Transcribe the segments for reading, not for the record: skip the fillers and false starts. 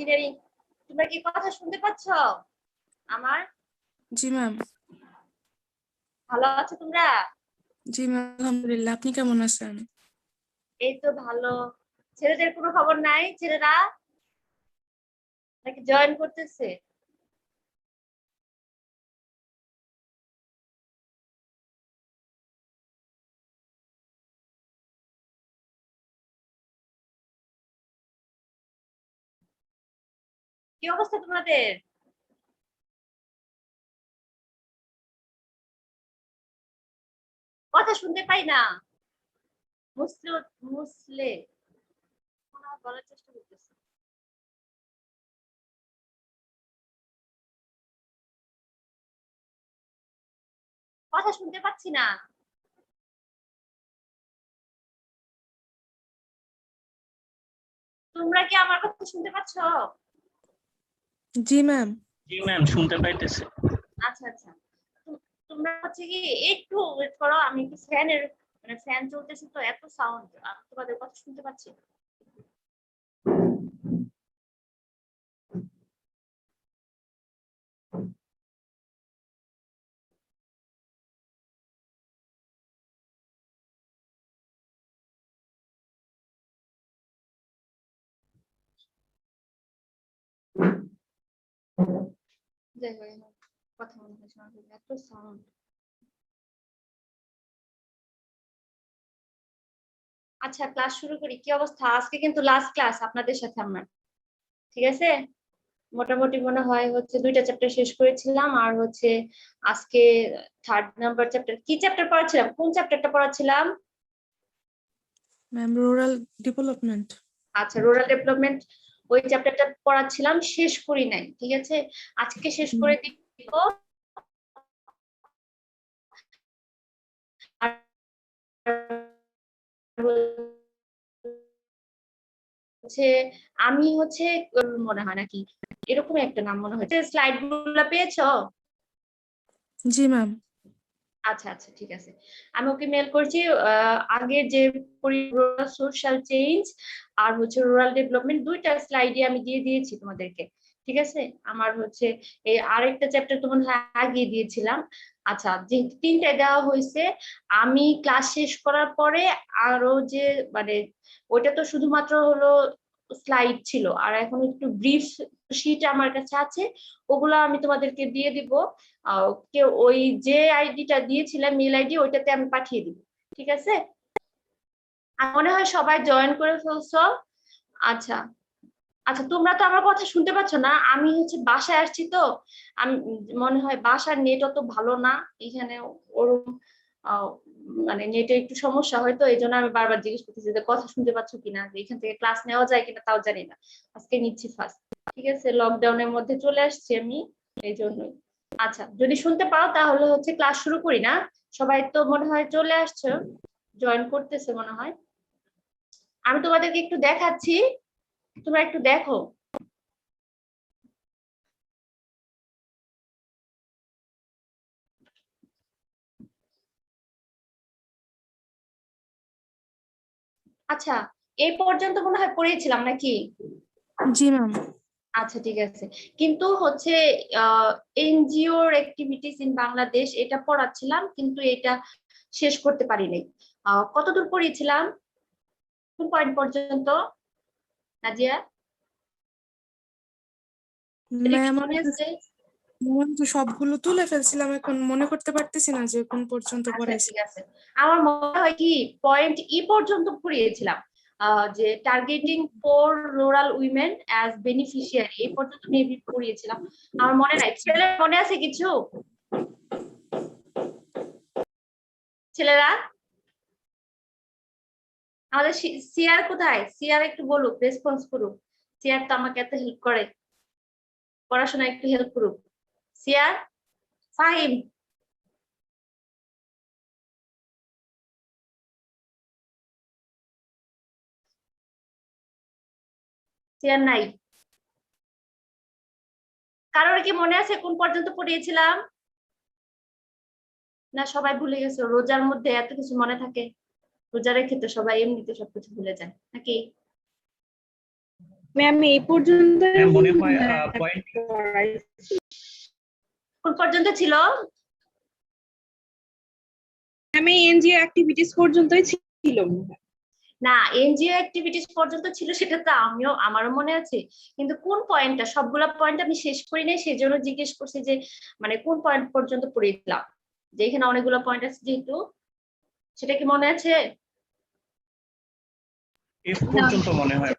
Engineering. তোমরা কি কথা শুনতে পাচ্ছ আমার? জি ম্যাম। ভালো আছো তোমরা? জি ম্যাম, আলহামদুলিল্লাহ। আপনি কেমন আছেন? এই তো ভালো। ছেলেদের কোনো খবর নাই? ছেলেরা নাকি জয়েন করতেছে? কি অবস্থা তোমাদের? কথা শুনতে পাই না। মুসলে মুসলে বলার চেষ্টা করতেছি। কথা শুনতে পাচ্ছি না। তোমরা কি আমার কথা শুনতে পাচ্ছ? জি ম্যাম। জি ম্যাম, শুনতে পাইতেছি। আচ্ছা আচ্ছা। তোমরা হচ্ছে কি একটু ওয়েট করো, আমি একটু ফ্যানের মানে ফ্যান চলতেছে তো এত সাউন্ড, তোমাদের কথা শুনতে পাচ্ছি। যাই হোক, কথা মনে হয় শোনা যাবে, এত সাউন্ড। আচ্ছা, ক্লাস শুরু করি। কি অবস্থা? আজকে কিন্তু লাস্ট ক্লাস আপনাদের সাথে আমার, ঠিক আছে? মোটামুটি মনে হয় হচ্ছে 2টা চ্যাপ্টার শেষ করেছিলাম, আর হচ্ছে আজকে 3rd নাম্বার চ্যাপ্টার। কি চ্যাপ্টার পড়াচ্ছিলাম? কোন চ্যাপ্টারটা পড়াচ্ছিলাম? Ma'am, rural development. আচ্ছা, রুরাল ডেভেলপমেন্ট ওই চ্যাপ্টারটা পড়াচ্ছিলাম, শেষ করি নাই, ঠিক আছে? আজকে শেষ করে দিব। আর হচ্ছে আমি হচ্ছে মনে হয় নাকি এরকম একটা নাম মনে হচ্ছে। স্লাইড গুলো পেয়েছো? জি ম্যাম। আচ্ছা আচ্ছা, ঠিক আছে। আমি ওকে মেল করছি। আগের যে সোশ্যাল চেঞ্জ আর হচ্ছে রুরাল ডেভেলপমেন্ট 2টা স্লাইডে আমি দিয়ে দিয়েছি তোমাদেরকে, ঠিক আছে? আমার হচ্ছে এই আরেকটা চ্যাপ্টার তো মনে হয় আগে দিয়েছিলাম। আচ্ছা, যেহেতু 3টায় দেওয়া হয়েছে, আমি ক্লাস শেষ করার পরে আরো যে মানে ওইটা তো শুধুমাত্র হলো স্লাইড ছিল, আর এখন একটু ব্রিফ শিট আমার কাছে আছে, ওগুলো আমি তোমাদেরকে দিয়ে দিব। কেউ ওই যে আইডিটা দিয়েছিলাম, মেল আইডি, ওইটাতে আমি পাঠিয়ে দিব, ঠিক আছে? মনে হয় সবাই জয়েন করে ফেলছো। আচ্ছা আচ্ছা, তোমরা তো আমার কথা শুনতে পাচ্ছ না? আমি হচ্ছে বাসায় আসছি তো, আমি মনে হয় বাসার নেট অত ভালো না এখানে, ওরকম মানে নেটে একটু সমস্যা হয়, তো এই জন্য আমি বারবার জিজ্ঞেস করতেছি যে কথা শুনতে পাচ্ছ কিনা, যে এখান থেকে ক্লাস নেওয়া যায় কিনা তাও জানি না। আজকে নিচ্ছি ফার্স্ট, ঠিক আছে? লকডাউনের মধ্যে চলে আসছি আমি, এই জন্যই। আচ্ছা, যদি শুনতে পাও তাহলে হচ্ছে ক্লাস শুরু করি না? সবাই তো মনে হয় চলে আসছো, জয়েন করতেছে মনে হয়। আমি তোমাদেরকে একটু দেখাচ্ছি, তোমরা একটু দেখো। আচ্ছা, এই পর্যন্ত মনে হয় পড়িয়েছিলাম নাকি? জি ম্যাম। আচ্ছা, ঠিক আছে। কিন্তু হচ্ছে এনজিওর অ্যাক্টিভিটিস ইন বাংলাদেশ এটা পড়াচ্ছিলাম, কিন্তু এটা শেষ করতে পারি নাই। কতদূর পড়িয়েছিলাম? কোন পয়েন্ট পর্যন্ত, নাজিয়া? এটা কি ম্যাম, মনে আছে? তো সবগুলো তুলে ফেলছিলাম, এখন মনে করতে পারতেছি না যে কোন পর্যন্ত আচ্ছা, পড়াইছি। ঠিক আছে। আমার মনে হয় কি পয়েন্ট পর্যন্ত পড়িয়েছিলাম, যে targeting for rural women as beneficiary, এই পর্যন্ত মেবি পড়িয়েছিলাম। আমার মনে নাই। ছেলে মনে আছে কিছু? ছেলেরা, আমাদের সিয়ার কোথায়? সিয়ার একটু বলুক, রেসপন্স করুক। সিয়ার তো আমাকে এত হেল্প করে, পড়াশোনা একটু হেল্প করুক। সিয়ার, ফাহিম, সিয়ার নাই? কারোর কি মনে আছে কোন পর্যন্ত পড়িয়েছিলাম? না সবাই ভুলে গেছে? রোজার মধ্যে এত কিছু মনে থাকে? রোজা রেখে তো সবাই এমনিতে সবকিছু ভুলে যায় নাকি? ম্যাম এই পর্যন্ত ম্যাম মনে হয় পয়েন্ট কোন পর্যন্ত ছিল? আমি এনজিও অ্যাক্টিভিটিস পর্যন্তই ছিল। না, এনজিও অ্যাক্টিভিটিস পর্যন্ত ছিল, সেটা তো আমারও মনে আছে, কিন্তু কোন পয়েন্টটা, সবগুলা পয়েন্ট আমি শেষ করি নাই, সেই জন্য জিজ্ঞেস করছি যে মানে কোন পয়েন্ট পর্যন্ত পড়েছিলাম, যে এখানে অনেকগুলো পয়েন্ট আছে যেহেতু, সেটা কি মনে আছে? এফ পর্যন্ত মনে হয়,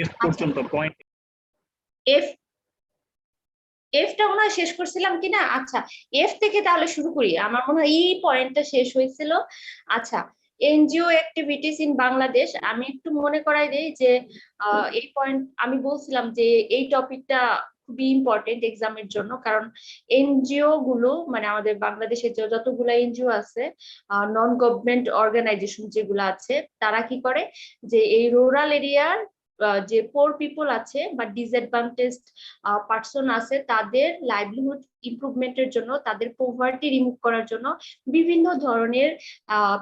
এফ পর্যন্ত পয়েন্ট এফ এফটা মনে হয় শেষ করছিলাম কিনা। আচ্ছা, এফ থেকে তাহলে শুরু করি, আমার মনে হয় এই পয়েন্টটা শেষ হয়েছিল। আচ্ছা, এনজিও অ্যাক্টিভিটিস ইন বাংলাদেশ, আমি একটু মনে করাই দেই যে এই পয়েন্ট আমি বলছিলাম যে এই টপিকটা খুবই ইম্পর্টেন্ট এক্সামের জন্য, কারণ এনজিও গুলো মানে আমাদের বাংলাদেশের যতগুলো এনজিও আছে, নন গভর্নমেন্ট অর্গানাইজেশন যেগুলো আছে, তারা কি করে যে এই রুরাল এরিয়ার যে পোর পিপল আছে বা ডিসঅ্যাডভান্টেজড পার্সন আছে, তাদের লাইভলিহুড ইমপ্রুভমেন্টের জন্য, তাদের পভার্টি রিমুভ করার জন্য বিভিন্ন ধরনের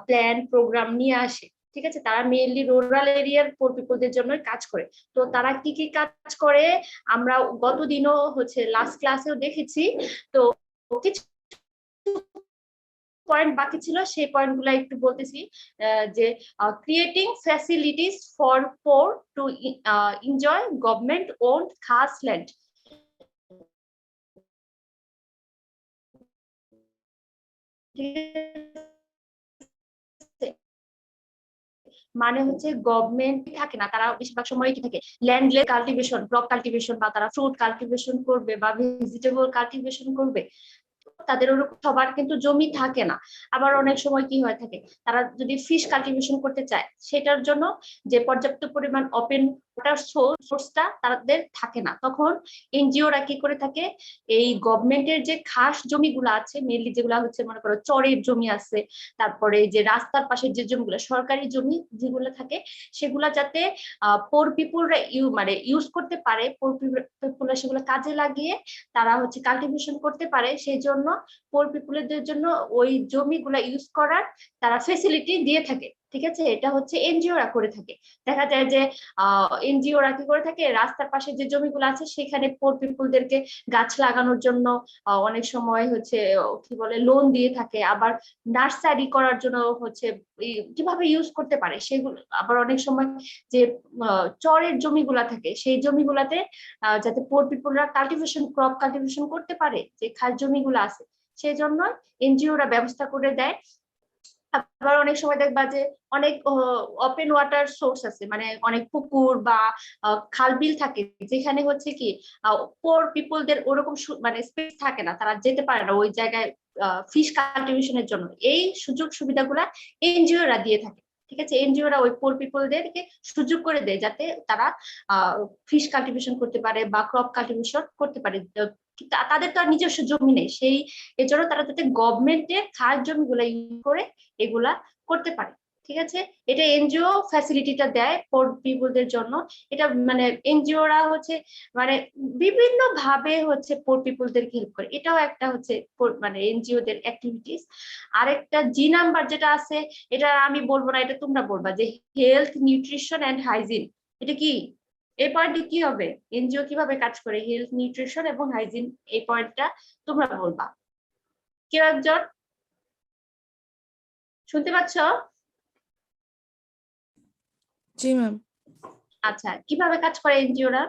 প্ল্যান প্রোগ্রাম নিয়ে আসে। ঠিক আছে, তারা মেইনলি রুরাল এরিয়ার পোর পিপলদের জন্য কাজ করে। তো তারা কি কি কাজ করে আমরা গত দিনও হচ্ছে লাস্ট ক্লাসেও দেখেছি। তো কিছু পয়েন্ট বাকি ছিল, সেই পয়েন্টগুলো একটু বলতেছি। যে creating facilities for poor to enjoy government owned খাস ল্যান্ড। মানে হচ্ছে গভর্নমেন্ট থাকে না, তারা বেশিরভাগ সময় কি থাকে, ল্যান্ডলেস কাল্টিভেশন, ক্রপ কাল্টিভেশন, বা তারা ফ্রুট কাল্টিভেশন করবে বা ভেজিটেবল কাল্টিভেশন করবে। তাদের ওরকম সবার কিন্তু জমি থাকে না। আবার অনেক সময় কি হয়ে থাকে, তারা যদি ফিশ কাল্টিভেশন করতে চায়, সেটার জন্য যে পর্যাপ্ত পরিমাণ ওপেন ওয়াটার সোর্সটা তাদের থাকে না, তখন এনজিওরা কি করে থাকে, এই গভর্নমেন্টের যে খাস জমিগুলো আছে, মেনলি যেগুলো হচ্ছে মনে করো চরের জমি আছে, তারপরে যে রাস্তার পাশে যে জমিগুলো সরকারি জমি যেগুলো থাকে, সেগুলা যাতে পোর পিপুলরা মানে ইউজ করতে পারে, পোর পিপুলরা সেগুলো কাজে লাগিয়ে তারা হচ্ছে কাল্টিভেশন করতে পারে, সেই জন্য পোর পিপুলদের জন্য ওই জমিগুলা ইউজ করার তারা ফেসিলিটি দিয়ে থাকে। ঠিক আছে, এটা হচ্ছে এনজিওরা করে থাকে। দেখা যায় যে এনজিওরা কি করে থাকে, রাস্তার পাশে যে জমিগুলো আছে সেখানে পোর পিপুলদেরকে গাছ লাগানোর জন্য অনেক সময় হচ্ছে কি বলে লোন দিয়ে থাকে, আবার নার্সারি করার জন্য হচ্ছে কিভাবে ইউজ করতে পারে সেগুলো, আবার অনেক সময় যে চরের জমিগুলা থাকে সেই জমিগুলাতে যাতে পোর পিপুলরা কাল্টিভেশন, ক্রপ কাল্টিভেশন করতে পারে, যে খাস জমিগুলো আছে, সেই জন্য এনজিওরা ব্যবস্থা করে দেয়। আবার অনেক সময় দেখবা যে অনেক ওপেন ওয়াটার সোর্স আছে, মানে অনেক পুকুর বা খাল বিল থাকে, যেখানে হচ্ছে কি পোর পিপলদের ওরকম মানে স্পেস থাকে না, তারা যেতে পারে না ওই জায়গায় ফিশ কাল্টিভেশনের জন্য। এই সুযোগ সুবিধাগুলা এনজিওরা দিয়ে থাকে। ঠিক আছে, এনজিওরা ওই পোর পিপলদেরকে সুযোগ করে দেয় যাতে তারা ফিশ কাল্টিভেশন করতে পারে বা ক্রপ কাল্টিভেশন করতে পারে। তাদের তো আর নিজস্ব জমি নেই, সেই এর জন্য তারা যাতে গভর্নমেন্টের খাস জমিগুলা ইউজ করে এগুলা করতে পারে। ঠিক আছে, এটা এনজিও ফ্যাসিলিটিটা দেয় পোর পিপলদের জন্য। এটা মানে এনজিওরা হচ্ছে মানে বিভিন্ন ভাবে হচ্ছে পোর পিপলদের হেল্প করে, এটাও একটা হচ্ছে মানে এনজিওদের অ্যাক্টিভিটিস। আরেকটা জি নাম্বার যেটা আছে, এটা আমি বলবো না, এটা তোমরা বলবা, যে হেলথ, নিউট্রিশন এন্ড হাইজিন। এটা কি, এই পয়েন্টে কি হবে, এনজিও কিভাবে কাজ করে, হেলথ, নিউট্রিশন এবং হাইজিন, এই পয়েন্টটা তোমরা বলবা। কেউ একজন শুনতে পাচ্ছ? জি ম্যাম। আচ্ছা, কিভাবে কাজ করে এনজিওরা?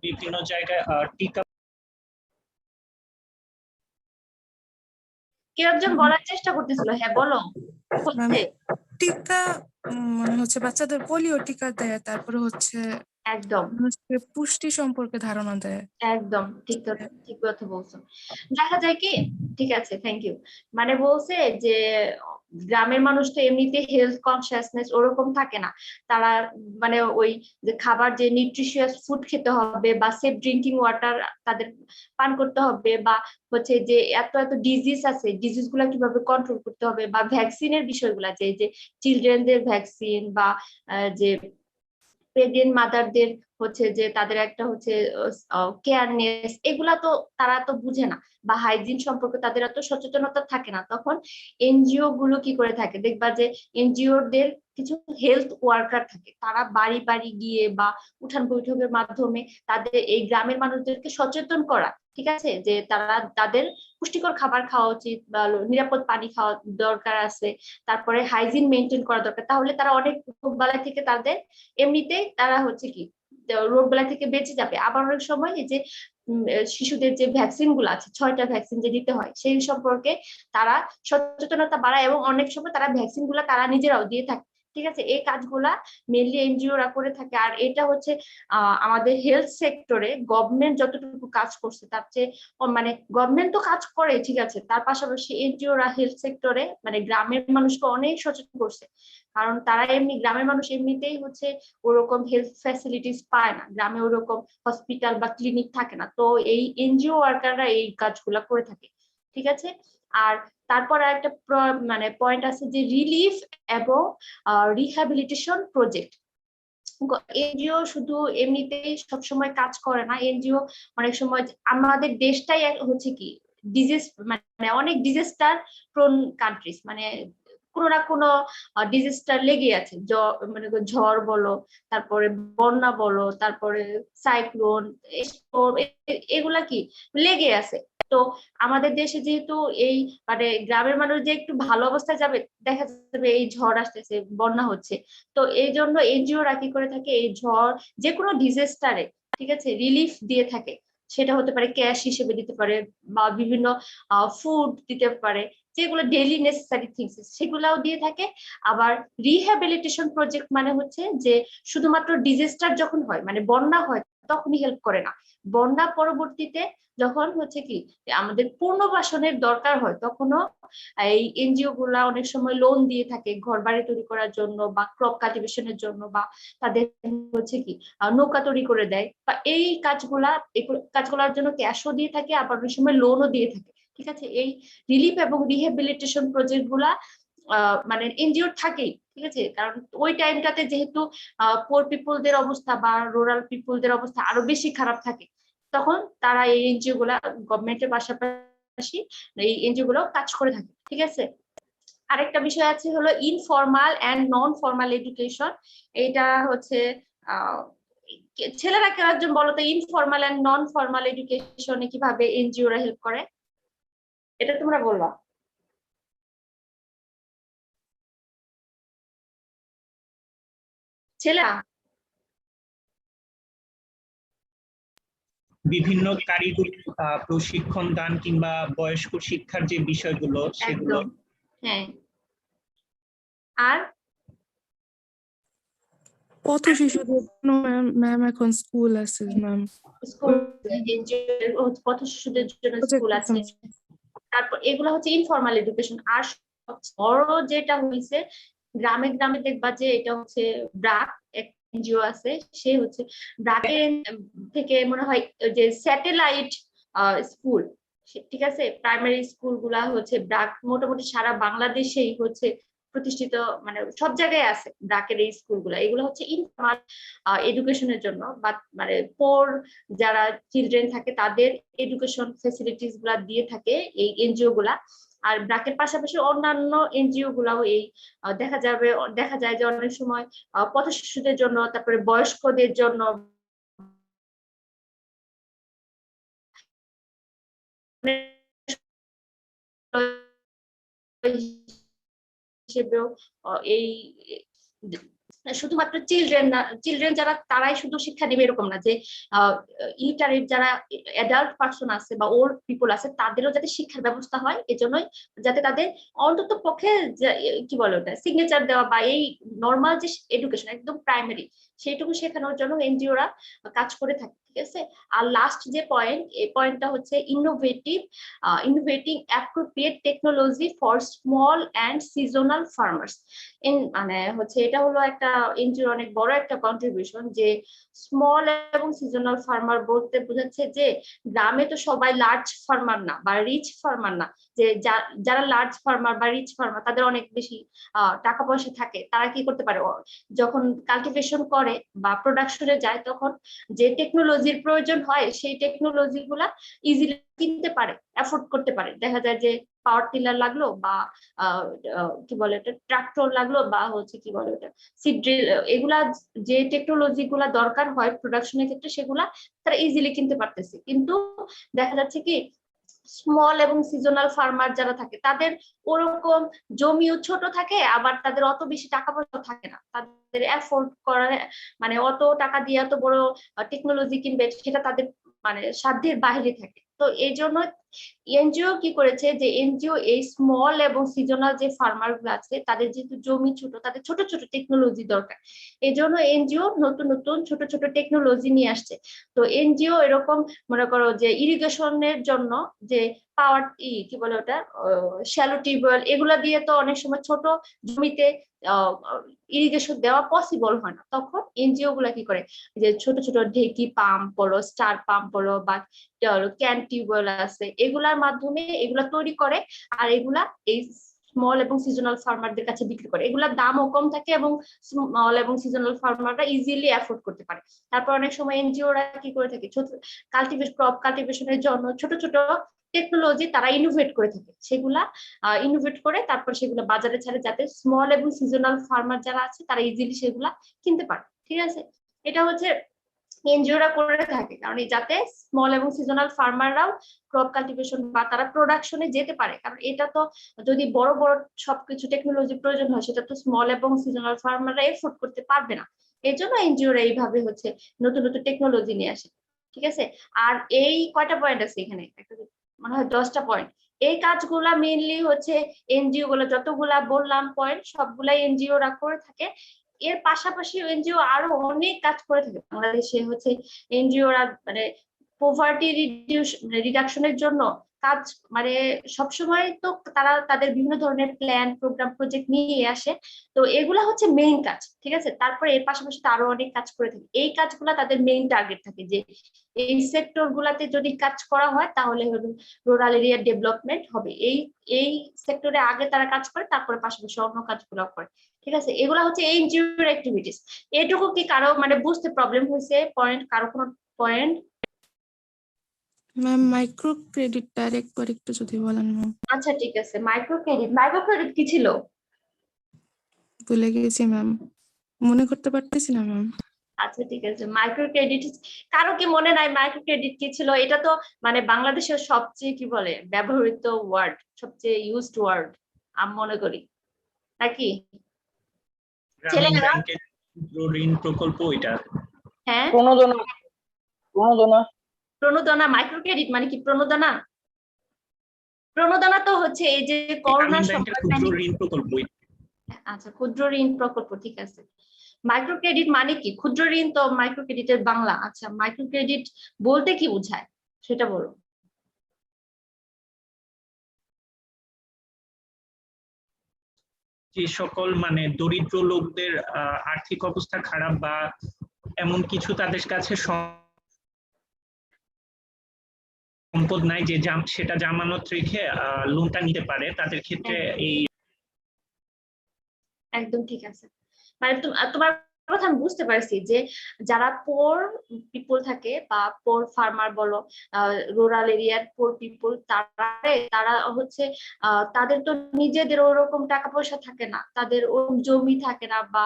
বিভিন্ন জায়গায় টিকা কেউ একজন বলার চেষ্টা করতেছিল, হ্যাঁ বলো। ম্যাম হচ্ছে টিকা মানে হচ্ছে বাচ্চাদের পোলিও টিকা দেয়, তারপরে হচ্ছে একদম মানুষকে পুষ্টি সম্পর্কে ধারণা দেয়। একদম ঠিক কথা বলছো। দেখা যায় কি, ঠিক আছে, থ্যাংক ইউ। মানে বলছে যে গ্রামের মানুষ তো এমনিতে হেলথ কনসিয়াসনেস ওরকম থাকে না, তারা মানে ওই যে খাবার, যে নিউট্রিশিয়াস ফুড খেতে হবে বা সেফ ড্রিঙ্কিং ওয়াটার তাদের পান করতে হবে, বা হচ্ছে যে এত এত ডিজিজ আছে, ডিজিজ গুলা কিভাবে কন্ট্রোল করতে হবে, বা ভ্যাকসিনের বিষয়গুলা, যে চিলড্রেনদের ভ্যাকসিন বা যে প্রেগনেন্ট মাদারদের হচ্ছে যে তাদের একটা হচ্ছে কেয়ারনেস, এগুলা তো তারা তো বুঝে না, বা হাইজিন সম্পর্কে তাদের এত সচেতনতা থাকে না, তখন এনজিও গুলো কি করে থাকে দেখবা যে এনজিওদের কিছু হেলথ ওয়ার্কার থাকে, তারা বাড়ি বাড়ি গিয়ে বা উঠান বৈঠকের মাধ্যমে তাদের এই গ্রামের মানুষদেরকে সচেতন করা, ঠিক আছে, যে তারা তাদের পুষ্টিকর খাবার খাওয়া উচিত বা নিরাপদ পানি খাওয়া দরকার আছে, তারপরে হাইজিন মেনটেন করা দরকার, তাহলে তারা অনেক রোগবালাই থেকে তাদের এমনিতেই তারা হচ্ছে কি রোগবালাই থেকে বেঁচে যাবে। আবার অনেক সময় এই যে শিশুদের যে ভ্যাকসিন গুলো আছে, 6টা ভ্যাকসিন যে দিতে হয়, সেই সম্পর্কে তারা সচেতনতা বাড়ায় এবং অনেক সময় তারা ভ্যাকসিন গুলা তারা নিজেরাও দিয়ে থাকে, ঠিক আছে। এই কাজগুলা মেনলি এনজিওরা করে থাকে। আর এটা হচ্ছে আমাদের হেলথ সেক্টরে গভর্নমেন্ট যতটুকু কাজ করছে তার চেয়ে মানে গভর্নমেন্ট তো কাজ করে ঠিক আছে, তার পাশাপাশি এনজিওরা হেলথ সেক্টরে মানে গ্রামের মানুষকে অনেক সচেতন করছে, কারণ তারা এমনি গ্রামের মানুষ এমনিতেই হচ্ছে ওরকম হেলথ ফ্যাসিলিটিস পায় না, গ্রামে ওরকম হসপিটাল বা ক্লিনিক থাকে না, তো এই এনজিও ওয়ার্কাররা এই কাজগুলা করে থাকে, ঠিক আছে। আর তারপর একটা মানে পয়েন্ট আছে যে রিলিফ এবং রিহ্যাবিলিটেশন প্রজেক্ট। এনজিও শুধু এমনিতেই সবসময় কাজ করে না, এনজিও অনেক সময় আমাদের দেশটাই হচ্ছে কি ডিজিজ মানে অনেক ডিজাস্টার প্রোন কান্ট্রিজ, মানে কোনো না কোনো ডিজাস্টার লেগে আছে, মানে ঝড় বলো, তারপরে বন্যা বলো, তারপরে সাইক্লোন, এগুলা কি লেগে আছে। তো আমাদের দেশে যেহেতু এই মানে গ্রামের মানুষ যে একটু ভালো অবস্থায় যাবে, দেখা যাবে এই ঝড় আসতেছে, বন্যা হচ্ছে, তো এই জন্য এনজিওরা কি করে থাকে এই ঝড় যে কোনো ডিজাস্টারে, ঠিক আছে, রিলিফ দিয়ে থাকে। সেটা হতে পারে ক্যাশ হিসেবে দিতে পারে বা বিভিন্ন ফুড দিতে পারে, যেগুলো ডেইলি নেসেসারি থিংস সেগুলাও দিয়ে থাকে। আবার রিহ্যাবিলিটেশন প্রজেক্ট মানে হচ্ছে যে শুধুমাত্র ডিজাস্টার যখন হয় মানে বন্যা হয় তখনই হেল্প করে না, বন্যা পরবর্তীতে যখন হচ্ছে কি আমাদের পুনর্বাসনের দরকার হয় তখনও এই এনজিও গুলা অনেক সময় লোন দিয়ে থাকে ঘর বাড়ি তৈরি করার জন্য বা ক্রপ কাল্টিভেশনের জন্য, বা তাদের হচ্ছে কি নৌকা তৈরি করে দেয়, বা এই কাজগুলোর জন্য ক্যাশও দিয়ে থাকে, আবার অনেক সময় লোনও দিয়ে থাকে, ঠিক আছে। এই রিলিফ এবং রিহ্যাবিলিটেশন প্রজেক্ট গুলা মানে এনজিওর থাকেই, ঠিক আছে, কারণ ওই টাইমটাতে যেহেতু পোর পিপলদের অবস্থা বা রুরাল পিপলদের অবস্থা আরো বেশি খারাপ থাকে, তখন তারা এই এনজিও গুলা গভর্নমেন্টের পাশাপাশি এই এনজিও গুলো কাজ করে থাকে, ঠিক আছে। আরেকটা বিষয় আছে হলো informal and non formal education. এটা হচ্ছে ছেলেরা কেউ একজন বলো তো ইনফরমাল এন্ড নন ফরমাল এডুকেশনে কিভাবে এনজিওরা হেল্প করে, এটা তোমরা বললো। ছেলেরা বিভিন্ন কারিগরি প্রশিক্ষণ দান কিংবা বয়স্ক শিক্ষার যে বিষয়গুলো সেগুলো। একদম হ্যাঁ। আর পথ শিশুদের জন্য ম্যাম এখন স্কুল আছে ম্যাম, স্কুল পথ শিশুদের জন্য স্কুল আছে, তারপর এগুলো হচ্ছে ইনফরমাল এডুকেশন। আর বড় যেটা হয়েছে গ্রামে গ্রামে দেখবা যে এটা হচ্ছে ব্রাক এনজিও আছে, সে হচ্ছে ব্রাকের থেকে মনে হয় যে স্যাটেলাইট স্কুল, ঠিক আছে, প্রাইমারি স্কুল গুলা হচ্ছে ব্রাক মোটামুটি সারা বাংলাদেশেই হচ্ছে প্রতিষ্ঠিত, মানে সব জায়গায় আছে ব্রাকের এই স্কুলগুলা, এগুলো হচ্ছে ইনফরমাল এডুকেশনের জন্য বা মানে পোর যারা চিলড্রেন থাকে তাদের এডুকেশন ফেসিলিটিস গুলা দিয়ে থাকে এই এনজিও গুলা। আর ব্রাকের পাশাপাশি অন্যান্য এনজিও গুলাও এই দেখা যায় যে অনেক সময় পথ শিশুদের জন্য, তারপরে বয়স্কদের জন্য হিসেবেও এই শুধুমাত্র চিলড্রেন যারা তারাই শুধু শিক্ষা নেবে এরকম না, যে ইলিটারেট যারা অ্যাডাল্ট পার্সন আছে বা ওল্ড পিপল আছে তাদেরও যাতে শিক্ষার ব্যবস্থা হয়, এজন্যই যাতে তাদের অন্তত পক্ষে কি বলে ওটা সিগনেচার দেওয়া বা এই নর্মাল যে এডুকেশন একদম প্রাইমারি সেইটুকু শেখানোর জন্য এনজিওরা কাজ করে থাকে, ঠিক আছে। আর লাস্ট যে পয়েন্ট, এই পয়েন্টটা হচ্ছে innovating appropriate technology for small and seasonal farmers. মানে হচ্ছে এটা হলো একটা এনজিওর অনেক বড় একটা কন্ট্রিবিউশন, যে স্মল এবং সিজনাল ফার্মার বলতে বোঝাচ্ছে যে গ্রামে তো সবাই লার্জ ফার্মার না বা রিচ ফার্মার না, যে যারা লার্জ ফার্মার বা রিচ ফার্মার তাদের অনেক বেশি টাকা পয়সা থাকে, তারা কি করতে পারে যখন কাল্টিভেশন করে বা প্রোডাকশনে যায় তখন যে টেকনোলজির প্রয়োজন হয় সেই টেকনোলজি গুলা ইজিলি কিনতে পারে, অ্যাফোর্ড করতে পারে। দেখা যায় যে পাওয়ার টিলার লাগলো বা কি বলে এটা ট্রাক্টর লাগলো বা হচ্ছে কি বলে ওটা সিড ড্রিল, এগুলা যে টেকনোলজি গুলা দরকার হয় প্রোডাকশনের ক্ষেত্রে সেগুলা তারা ইজিলি কিনতে পারতেছে। কিন্তু দেখা যাচ্ছে কি স্মল এবং সিজনাল ফার্মার যারা থাকে তাদের ওরকম জমিও ছোট থাকে, আবার তাদের অত বেশি টাকা পয়সা থাকে না, তাদের অ্যাফোর্ড করা মানে অত টাকা দিয়ে এত বড় টেকনোলজি কিনবে সেটা তাদের মানে সাধ্যের বাইরে থাকে। তো এই জন্য এনজিও কি করেছে যে এনজিও এই স্মল এবং সিজনাল যে ফার্মার গুলো আছে তাদের যেহেতু জমি ছোট, তাদের ছোট ছোট টেকনোলজি দরকার, এই জন্য এনজিও নতুন নতুন ছোট ছোট টেকনোলজি নিয়ে আসছে। তো এনজিও এরকম মনে করো যে ইরিগেশনের জন্য যে পাওয়ার কি বলে ওটা শ্যালো টিউবওয়েল, এগুলা দিয়ে তো অনেক সময় ছোট জমিতে ইরিগেশন দেওয়া পসিবল হয় না, তখন এনজিও গুলা কি করে যে ছোট ছোট ঢেকি পাম্প বলো, স্টার পাম্প বলো বা ক্যান টিউবওয়েল আছে, এগুলার মাধ্যমে এগুলা তৈরি করে আর এগুলা এই স্মল এবং সিজনাল ফার্মারদের কাছে বিক্রি করে। এগুলার দামও কম থাকে এবং স্মল এবং সিজনাল ফার্মাররা ইজিলি অ্যাফোর্ড করতে পারে। তারপর অনেক সময় এনজিওরা কি করে থাকে ছোট ক্রপ কাল্টিভেশনের জন্য ছোট ছোট টেকনোলজি তারা ইনোভেট করে থাকে, সেগুলা ইনোভেট করে তারপর সেগুলো বাজারে ছাড়ে যাতে স্মল এবং সিজনাল ফার্মার যারা আছে তারা ইজিলি সেগুলা কিনতে পারে। ঠিক আছে, এটা হচ্ছে এনজিওরা করে থাকে, কারণ যাতে স্মল এবং সিজনাল ফার্মাররাও ক্রপ কাল্টিভেশন বা তারা প্রোডাকশনে যেতে পারে, কারণ এটা তো যদি বড় বড় সবকিছু টেকনোলজি প্রয়োজন হয় সেটা তো স্মল এবং সিজনাল ফার্মাররা এফোর্ড করতে পারবে না। এই জন্য এনজিওরা এইভাবে হচ্ছে নতুন নতুন টেকনোলজি নিয়ে আসে। ঠিক আছে, আর এই কয়টা পয়েন্ট আছে এখানে, মনে হয় 10টা পয়েন্ট। এই কাজগুলা মেইনলি হচ্ছে এনজিও গুলো যতগুলা বললাম পয়েন্ট সবগুলাই এনজিওরা করে থাকে। এর পাশাপাশি এনজিও আরো অনেক কাজ করে থাকে বাংলাদেশে, হচ্ছে এনজিওরা মানে পোভার্টি রিডাকশনের জন্য কাজ মানে সবসময় তো তারা তাদের বিভিন্ন ধরনের প্ল্যান প্রোগ্রাম প্রজেক্ট নিয়ে আসে। তো এগুলা হচ্ছে মেইন কাজ। ঠিক আছে, তারপরে এর পাশাপাশি তো আরো অনেক কাজ করে থাকে, এই কাজগুলা তাদের মেইন টার্গেট থাকে যে এই সেক্টর গুলাতে যদি কাজ করা হয় তাহলে রুরাল এরিয়া ডেভেলপমেন্ট হবে। এই সেক্টরে আগে তারা কাজ করে তারপরে পাশাপাশি অন্য কাজগুলো করে। ঠিক আছে, এগুলা হচ্ছে এনজিওর অ্যাক্টিভিটিস। এটুকু কি কারো মানে বুঝতে প্রবলেম হয়েছে পয়েন্ট, কারো কোনো পয়েন্ট? ম্যাম মাইক্রো ক্রেডিটটা আরেকবার একটু যদি বলেন ম্যাম। আচ্ছা ঠিক আছে, মাইক্রো ক্রেডিট কি ছিল? ভুলে গেছি ম্যাম, মনে করতে পারতেছি না ম্যাম। আচ্ছা ঠিক আছে, মাইক্রো ক্রেডিট কারো কি মনে নাই মাইক্রো ক্রেডিট কি ছিল? এটা তো মানে বাংলাদেশের সবচেয়ে কি বলে ব্যবহৃত ওয়ার্ড, সবচেয়ে ইউজড ওয়ার্ড আমি মনে করি, নাকি গ্রামীণ ছেলেরা? ব্যাংকের ঋণ প্রকল্প এটা। হ্যাঁ, প্রণোদনা প্রণোদনা। মাইক্রো ক্রেডিট মানে কি প্রণোদনা? প্রণোদনা তো হচ্ছে এই যে করোনার গ্রামীণ ব্যাংকের সময় ক্ষুদ্র ঋণ প্রকল্প। আচ্ছা ক্ষুদ্র ঋণ প্রকল্প, ঠিক আছে। মাইক্রো ক্রেডিট মানে কি? ক্ষুদ্র ঋণ তো মাইক্রো ক্রেডিটের বাংলা। আচ্ছা মাইক্রো ক্রেডিট বলতে কি বোঝায় সেটা বলো। যে সকল মানে দরিদ্র লোকদের আর্থিক অবস্থা খারাপ বা এমন কিছু তাদের কাছে সম্পদ নাই যে সেটা জামানত রেখে লোনটা নিতে পারে, তাদের ক্ষেত্রে এই একদম ঠিক আছে। মানে তোমার কথা আমি বুঝতে পারছি যে যারা পোর পিপল থাকে বা পোর ফার্মার বলো, রুরাল এরিয়ার পোর পিপল, তারা হচ্ছে তাদের তো নিজেদের ওরকম টাকা পয়সা থাকে না, তাদের ওরকম জমি থাকে না বা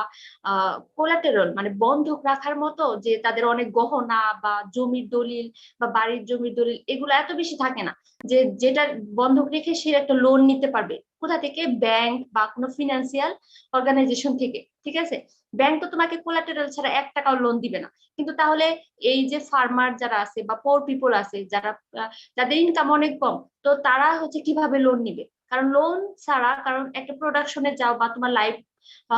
কোলাটেরাল মানে বন্ধক রাখার মতো যে তাদের অনেক গহনা বা জমির দলিল বা বাড়ির জমির দলিল এগুলো এত বেশি থাকে না যে যেটা বন্ধক রেখে সে একটা লোন নিতে পারবে। কোথা থেকে? ব্যাংক বা কোনো ফিনান্সিয়াল অর্গানাইজেশন থেকে। ঠিক আছে, ব্যাংক তো তোমাকে কোলাটেরাল ছাড়া 1 টাকাও লোন দিবে না। কিন্তু তাহলে এই যে ফার্মার যারা আছে বা পোর পিপল আছে যারা যাদের ইনকাম অনেক কম, তো তারা হচ্ছে কিভাবে লোন নিবে? কারণ লোন ছাড়া, কারণ একটা প্রোডাকশনে যাও বা তোমার লাইফ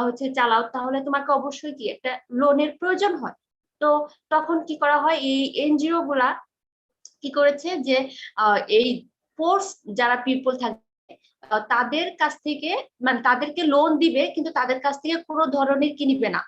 হচ্ছে চালাও, তাহলে তোমাকে অবশ্যই কি একটা লোনের প্রয়োজন হয়। তো তখন কি করা হয়, এই এনজিও গুলা কি করেছে যে এই পোর্স যারা পিপল থাকে তাদের কাছ থেকে মানে তাদেরকে লোন দিবে কিন্তু তাদের কাছ থেকে কোনো ধরনের কি নিবে না,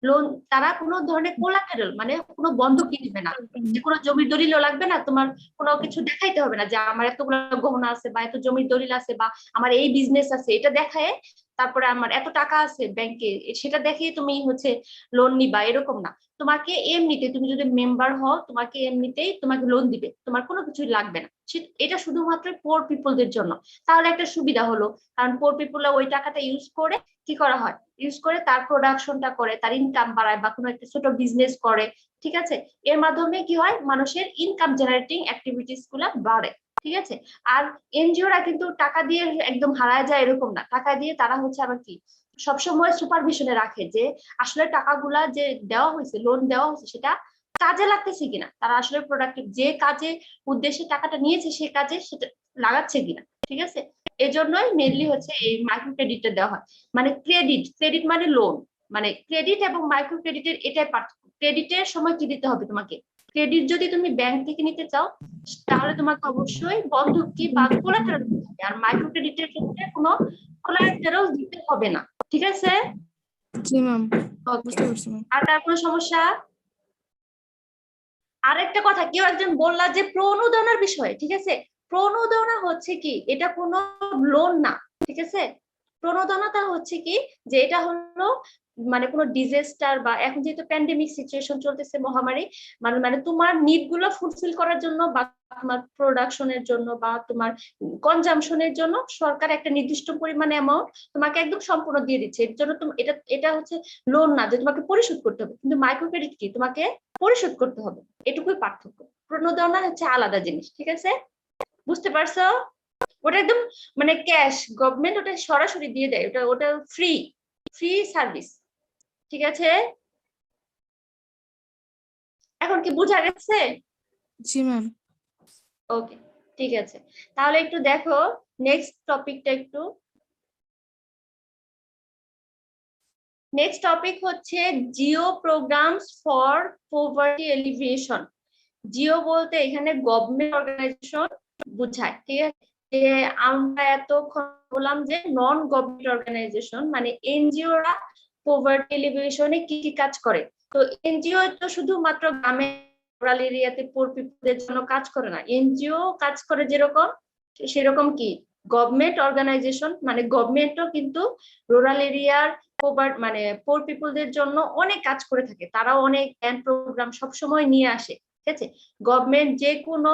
লোন, তারা কোনো ধরনের কোলাটেরাল মানে কোনো বন্ধকি দিবে না, যে কোনো জমির দলিলও লাগবে না, তোমার কোনো কিছু দেখাইতে হবে না যে আমার এতগুলো গহনা আছে বা এত জমির দলিল আছে বা আমার এই বিজনেস আছে, এটা দেখায় তারপরে আমার এত টাকা আছে ব্যাংকে, সেটা দেখে তুমি হচ্ছে লোন নিবা এরকম না। তোমাকে এমনিতে, তুমি যদি মেম্বার হও তোমাকে এমনিতেই তোমাকে লোন দিবে, তোমার কোনো কিছুই লাগবে না। এটা শুধুমাত্র পোর পিপলদের জন্য। তাহলে একটা সুবিধা হলো, কারণ পোর পিপলরা ওই টাকাটা ইউজ করে কি করা হয়, ইউজ করে তার প্রোডাকশনটা করে, তার ইনকাম বাড়ায় বা কোনো একটা ছোট বিজনেস করে, ঠিক আছে। এর মাধ্যমে কি হয়, মানুষের ইনকাম জেনারেটিং অ্যাক্টিভিটিস গুলা বাড়ে, ঠিক আছে। আর এনজিওরা কিন্তু টাকা দিয়ে একদম হারায় যায় এরকম না, টাকা দিয়ে তারা হচ্ছে আবার কি সবসময় সুপারভিশনে রাখে যে আসলে টাকাগুলা যে দেওয়া হয়েছে, লোন দেওয়া হয়েছে, সেটা কাজে লাগতেছে কিনা, তারা আসলে প্রোডাক্টিভ যে কাজে উদ্দেশ্যে টাকাটা নিয়েছে সে কাজে সেটা লাগাচ্ছে কিনা, ঠিক আছে। এজন্যই মেনলি হচ্ছে এই মাইক্রো ক্রেডিটটা দেওয়া হয়। মানে ক্রেডিট, ক্রেডিট মানে লোন, মানে ক্রেডিট এবং মাইক্রো ক্রেডিটের এটাই পার্থক্য। ক্রেডিটের সময় কি দিতে হবে তোমাকে, ক্রেডিট যদি তুমি ব্যাংক থেকে নিতে চাও তাহলে তোমাকে অবশ্যই বন্ধকি বা কোলাটেরাল দিতে হবে, আর মাইক্রো ক্রেডিটের ক্ষেত্রে কোনো কোলাটেরাল দিতে হবে না, ঠিক আছে। জি ম্যাম, ওকে, বুঝতে পারছি ম্যাম। আর তার কোনো সমস্যা? আরেকটা কথা, কেউ একজন বললা যে প্রণোদনার বিষয়ে, ঠিক আছে। প্রণোদনা হচ্ছে কি, এটা কোনো লোন না, ঠিক আছে। প্রণোদনাটা হচ্ছে কি, যে এটা হলো মানে কোনো ডিজাস্টার বা এখন যেহেতু প্যান্ডেমিক সিচুয়েশন চলতেছে, মহামারী, মানে মানে তোমার নিড গুলো ফুলফিল করার জন্য বা তোমার প্রোডাকশনের জন্য বা তোমার কনজামশনের জন্য সরকার একটা নির্দিষ্ট পরিমাণে অ্যামাউন্ট তোমাকে একদম সম্পূর্ণ দিয়ে দিচ্ছে। এর জন্য তুমি এটা এটা হচ্ছে লোন না যে তোমাকে পরিশোধ করতে হবে, কিন্তু মাইক্রো ক্রেডিট কি, তোমাকে পরিশোধ করতে হবে, এটুকুই পার্থক্য। প্রণোদনা হচ্ছে আলাদা জিনিস, ঠিক আছে, বুঝতে পারছো? ওটা একদম মানে ক্যাশ, গভর্নমেন্ট ওটা সরাসরি দিয়ে দেয়, ওটা ওটা ফ্রি, ফ্রি সার্ভিস, ঠিক আছে। এখন কি বোঝা গেছে? জি ম্যাম। ওকে, ঠিক আছে, তাহলে একটু দেখো নেক্সট টপিকটা একটু। নেক্সট টপিক হচ্ছে Jio programs for poverty এলিভিয়েশন। Jio বলতে এখানে গভর্নমেন্ট অর্গানাইজেশন বুঝায়, ঠিক আছে। যে আমরা এতক্ষণ বললাম যে নন গভর্নমেন্ট অর্গানাইজেশন মানে এনজিওরা পভার্টি এলিভিয়েশনে কি কি কাজ করে। তো এনজিও তো শুধুমাত্র গ্রামে রুরাল এরিয়াতে পুর পিপলদের জন্য কাজ করে না, এনজিও কাজ করে যেরকম সেরকম কি গভর্নমেন্ট অর্গানাইজেশন মানে গভর্নমেন্টও কিন্তু রুরাল এরিয়ার মানে পোর পিপলদের জন্য অনেক কাজ করে থাকে, তারাও অনেক প্ল্যান প্রোগ্রাম সবসময় নিয়ে আসে, ঠিক আছে। গভর্নমেন্ট যে কোনো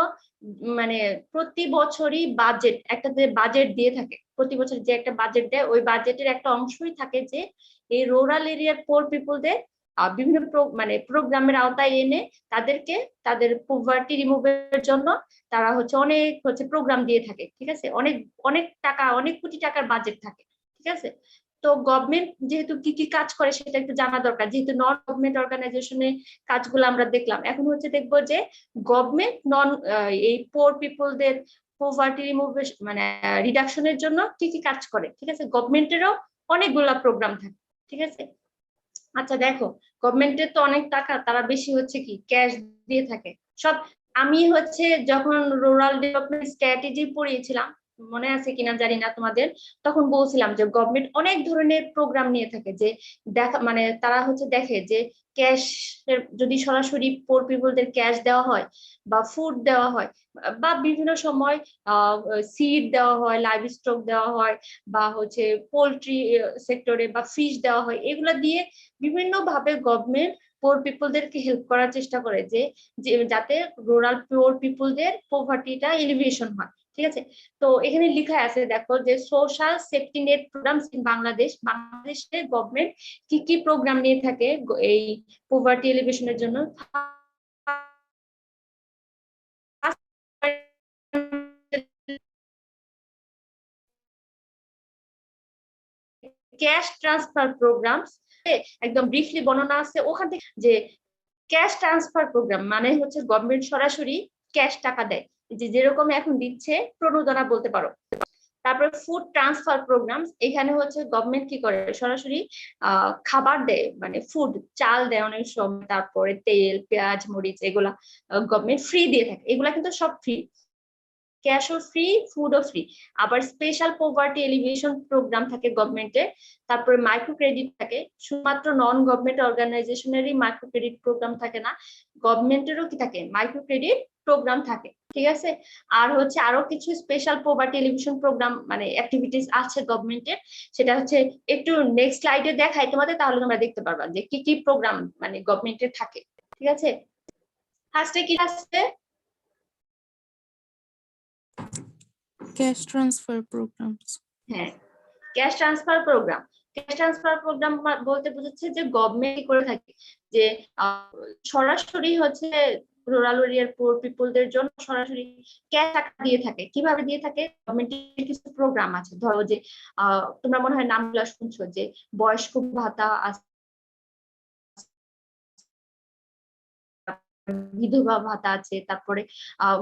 মানে প্রতি বছরই বাজেট একটা বাজেট দিয়ে থাকে, প্রতি বছর যে একটা বাজেট দেয় ওই বাজেটের একটা অংশই থাকে যে এই রুরাল এরিয়ার পোর পিপলদের বিভিন্ন মানে প্রোগ্রামের আওতায় এনে তাদেরকে তাদের পভার্টি রিমুভের জন্য তারা হচ্ছে অনেক হচ্ছে প্রোগ্রাম দিয়ে থাকে, ঠিক আছে। অনেক অনেক টাকা, অনেক কোটি টাকার বাজেট থাকে, ঠিক আছে। তো গভর্নমেন্ট যেহেতু কি কি কাজ করে সেটা একটু জানা দরকার, যেহেতু নন গভর্নমেন্ট অর্গানাইজেশনের কাজগুলো আমরা দেখলাম, এখন হচ্ছে দেখবো যে গভর্নমেন্ট নন এই পোর পিপলদের পভার্টি রিমুভেশন মানে রিডাকশনের জন্য কি কি কাজ করে, ঠিক আছে। গভর্নমেন্টেরও অনেকগুলা প্রোগ্রাম থাকে, ঠিক আছে। আচ্ছা দেখো, গভর্নমেন্টের তো অনেক টাকা, তারা বেশি হচ্ছে কি ক্যাশ দিয়ে থাকে সব। আমি হচ্ছে যখন রুরাল ডেভেলপমেন্ট স্ট্র্যাটেজি পড়িয়েছিলাম, মনে আছে কিনা জানি না তোমাদের, তখন বলছিলাম যে গভর্নমেন্ট অনেক ধরনের প্রোগ্রাম নিয়ে থাকে, যে দেখা মানে তারা হচ্ছে দেখে যে ক্যাশ যদি সরাসরি পোর পিপলদের ক্যাশ দেওয়া হয় বা ফুড দেওয়া হয় বা বিভিন্ন সময় সিড দেওয়া হয়, লাইভ স্টক দেওয়া হয় বা হচ্ছে পোল্ট্রি সেক্টরে বা ফিশ দেওয়া হয়, এগুলা দিয়ে বিভিন্ন ভাবে গভর্নমেন্ট পোর পিপলদেরকে হেল্প করার চেষ্টা করে যে যাতে রুরাল পোর পিপলদের পভার্টিটা এলিভিয়েশন হয়, ঠিক আছে। তো এখানে লেখা আছে দেখো যে social safety net programs in Bangladesh, বাংলাদেশের গভর্নমেন্ট কি কি প্রোগ্রাম নিয়ে থাকে এই পভার্টি এলিভেশনের জন্য। ক্যাশ ট্রান্সফার প্রোগ্রামস, একদম ব্রিফলি বর্ণনা আছে ওখান থেকে, যে ক্যাশ ট্রান্সফার প্রোগ্রাম মানে হচ্ছে গভর্নমেন্ট সরাসরি ক্যাশ টাকা দেয়, যে যেরকম এখন দিচ্ছে প্রণোদনা বলতে পারো। তারপরে ফুড ট্রান্সফার প্রোগ্রামস, এখানে হচ্ছে গভর্নমেন্ট কি করে সরাসরি খাবার দেয়, মানে ফুড চাল দেয় অনেক সময়, তারপরে তেল পেঁয়াজ মরিচ এগুলা গভর্নমেন্ট ফ্রি দিয়ে থাকে, এগুলা কিন্তু সব ফ্রি। ক্যাশও ফ্রি, ফুডও ফ্রি। আবার স্পেশাল পভার্টি এলিভেশন প্রোগ্রাম থাকে গভর্নমেন্টের, তারপরে মাইক্রো ক্রেডিট থাকে, শুধুমাত্র নন গভর্নমেন্ট অর্গানাইজেশনেরই মাইক্রো ক্রেডিট প্রোগ্রাম থাকে না, গভর্নমেন্টেরও কি থাকে মাইক্রো ক্রেডিট প্রোগ্রাম থাকে, ঠিক আছে। আর হচ্ছে আরো কিছু স্পেশাল পভার্টি এলিভেশন প্রোগ্রাম মানে অ্যাক্টিভিটিস আছে গভর্নমেন্টের, সেটা হচ্ছে একটু নেক্সট স্লাইডে দেখাই তোমাদের, তাহলে তোমরা দেখতে পারবা যে কি কি প্রোগ্রাম মানে গভর্নমেন্টের থাকে, ঠিক আছে। ফার্স্টে কি আছে? Cash transfer programmes. হ্যাঁ, cash transfer programme. Cash transfer programme বলতে বোঝাচ্ছে যে গভর্নমেন্ট করে থাকে যে সরাসরি হচ্ছে রুরাল এরিয়ার পুয়ার পিপলদের জন্য সরাসরি ক্যাশ টাকা দিয়ে থাকে। কিভাবে দিয়ে থাকে? গভর্নমেন্টের কিছু প্রোগ্রাম আছে, ধরো যে তোমরা মনে হয় নামগুলো শুনছো যে বয়স্ক ভাতা আছে, বিধবা ভাতা আছে, তারপরে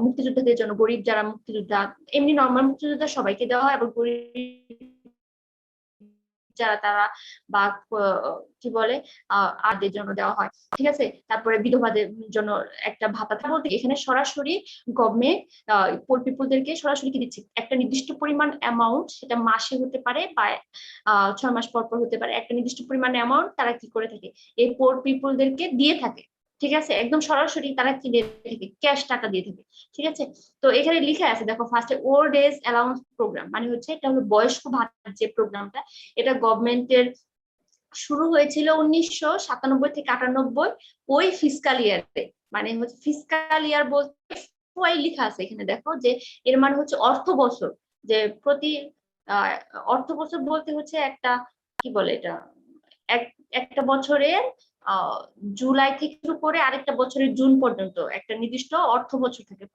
মুক্তিযোদ্ধাদের জন্য, গরিব যারা মুক্তিযোদ্ধা, এমনি নর্মাল মুক্তিযোদ্ধা সবাইকে দেওয়া হয়, আবার গরিব যারা তারা বা কি বলে আদের জন্য দেওয়া হয়, ঠিক আছে। তারপরে বিধবাদের জন্য একটা ভাতা বলতে এখানে সরাসরি গভর্নমেন্ট পোর পিপলদেরকে সরাসরি কি দিচ্ছে, একটা নির্দিষ্ট পরিমাণ অ্যামাউন্ট, সেটা মাসে হতে পারে বা 6 মাস পর পর হতে পারে, একটা নির্দিষ্ট পরিমাণ অ্যামাউন্ট তারা কি করে থাকে এই পোর পিপলদেরকে দিয়ে থাকে, ঠিক আছে। একদম সরাসরি তারা কি দিয়ে থাকে, ক্যাশ টাকা দিয়ে থাকে, ঠিক আছে। তো এখানে লিখে আছে দেখো, ফার্স্টে ওল্ড এজ অ্যালাউন্স প্রোগ্রাম, মানে হচ্ছে এটা হলো বয়স্ক ভাতার যে প্রোগ্রামটা, এটা গভর্নমেন্টের শুরু হয়েছিল 1997 থেকে 98 ওই ফিসকাল ইয়ারে। মানে হচ্ছে ফিসকাল ইয়ার বলতে লেখা আছে এখানে, দেখো যে এর মানে হচ্ছে অর্থ বছর, যে প্রতি অর্থ বছর বলতে হচ্ছে একটা কি বলে এটা, একটা বছরের জুলাই থেকে শুরু করে আরেকটা বছরের জুন পর্যন্ত একটা নির্দিষ্ট অর্থ বছর থাকে,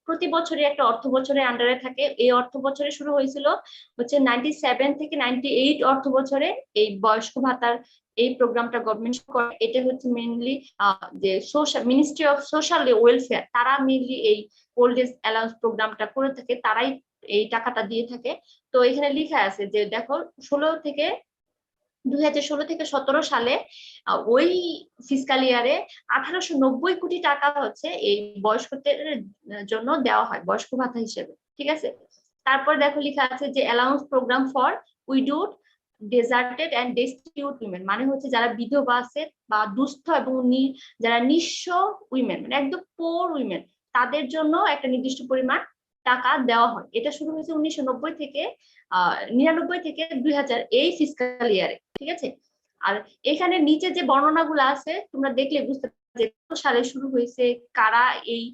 প্রতি বছরে একটা অর্থ বছরের আন্ডারে থাকে। এই অর্থ বছরে শুরু হয়েছিল হচ্ছে 97 থেকে 98 অর্থ বছরে এই বয়স্ক ভাতার এই প্রোগ্রামটা গভর্নমেন্ট করে। এটা হচ্ছে মেইনলি যে social ministry of social welfare, তারা মেইনলি এই ওল্ড এজ অ্যালাউন্স প্রোগ্রামটা করে থাকে, তারাই এই টাকাটা দিয়ে থাকে। তো এখানে লেখা আছে যে দেখো 2016 থেকে 17 সালে ওই ফিসকাল ইয়ারে 1890 কোটি টাকা হচ্ছে এই বয়স্কদের জন্য দেওয়া হয় বয়স্ক ভাতা হিসেবে, ঠিক আছে। তারপর দেখো লেখা আছে যে allowance programme for widowed, deserted and destitute women, মানে হচ্ছে যারা বিধবা আছে বা দুস্থ এবং যারা নিঃস্ব উইমেন, মানে একদম পোর উইমেন, তাদের জন্য একটা নির্দিষ্ট পরিমাণ টাকা দেওয়া হয়। এটা শুরু হয়েছে 1990 থেকে 99 থেকে 2000 এই ফিসকাল ইয়ারে, ঠিক আছে। আর এখানে নিচে যে বর্ণনাগুলো আছে তোমরা দেখলে বুঝতে পারবে যে কত সালে শুরু হয়েছে, কারা এই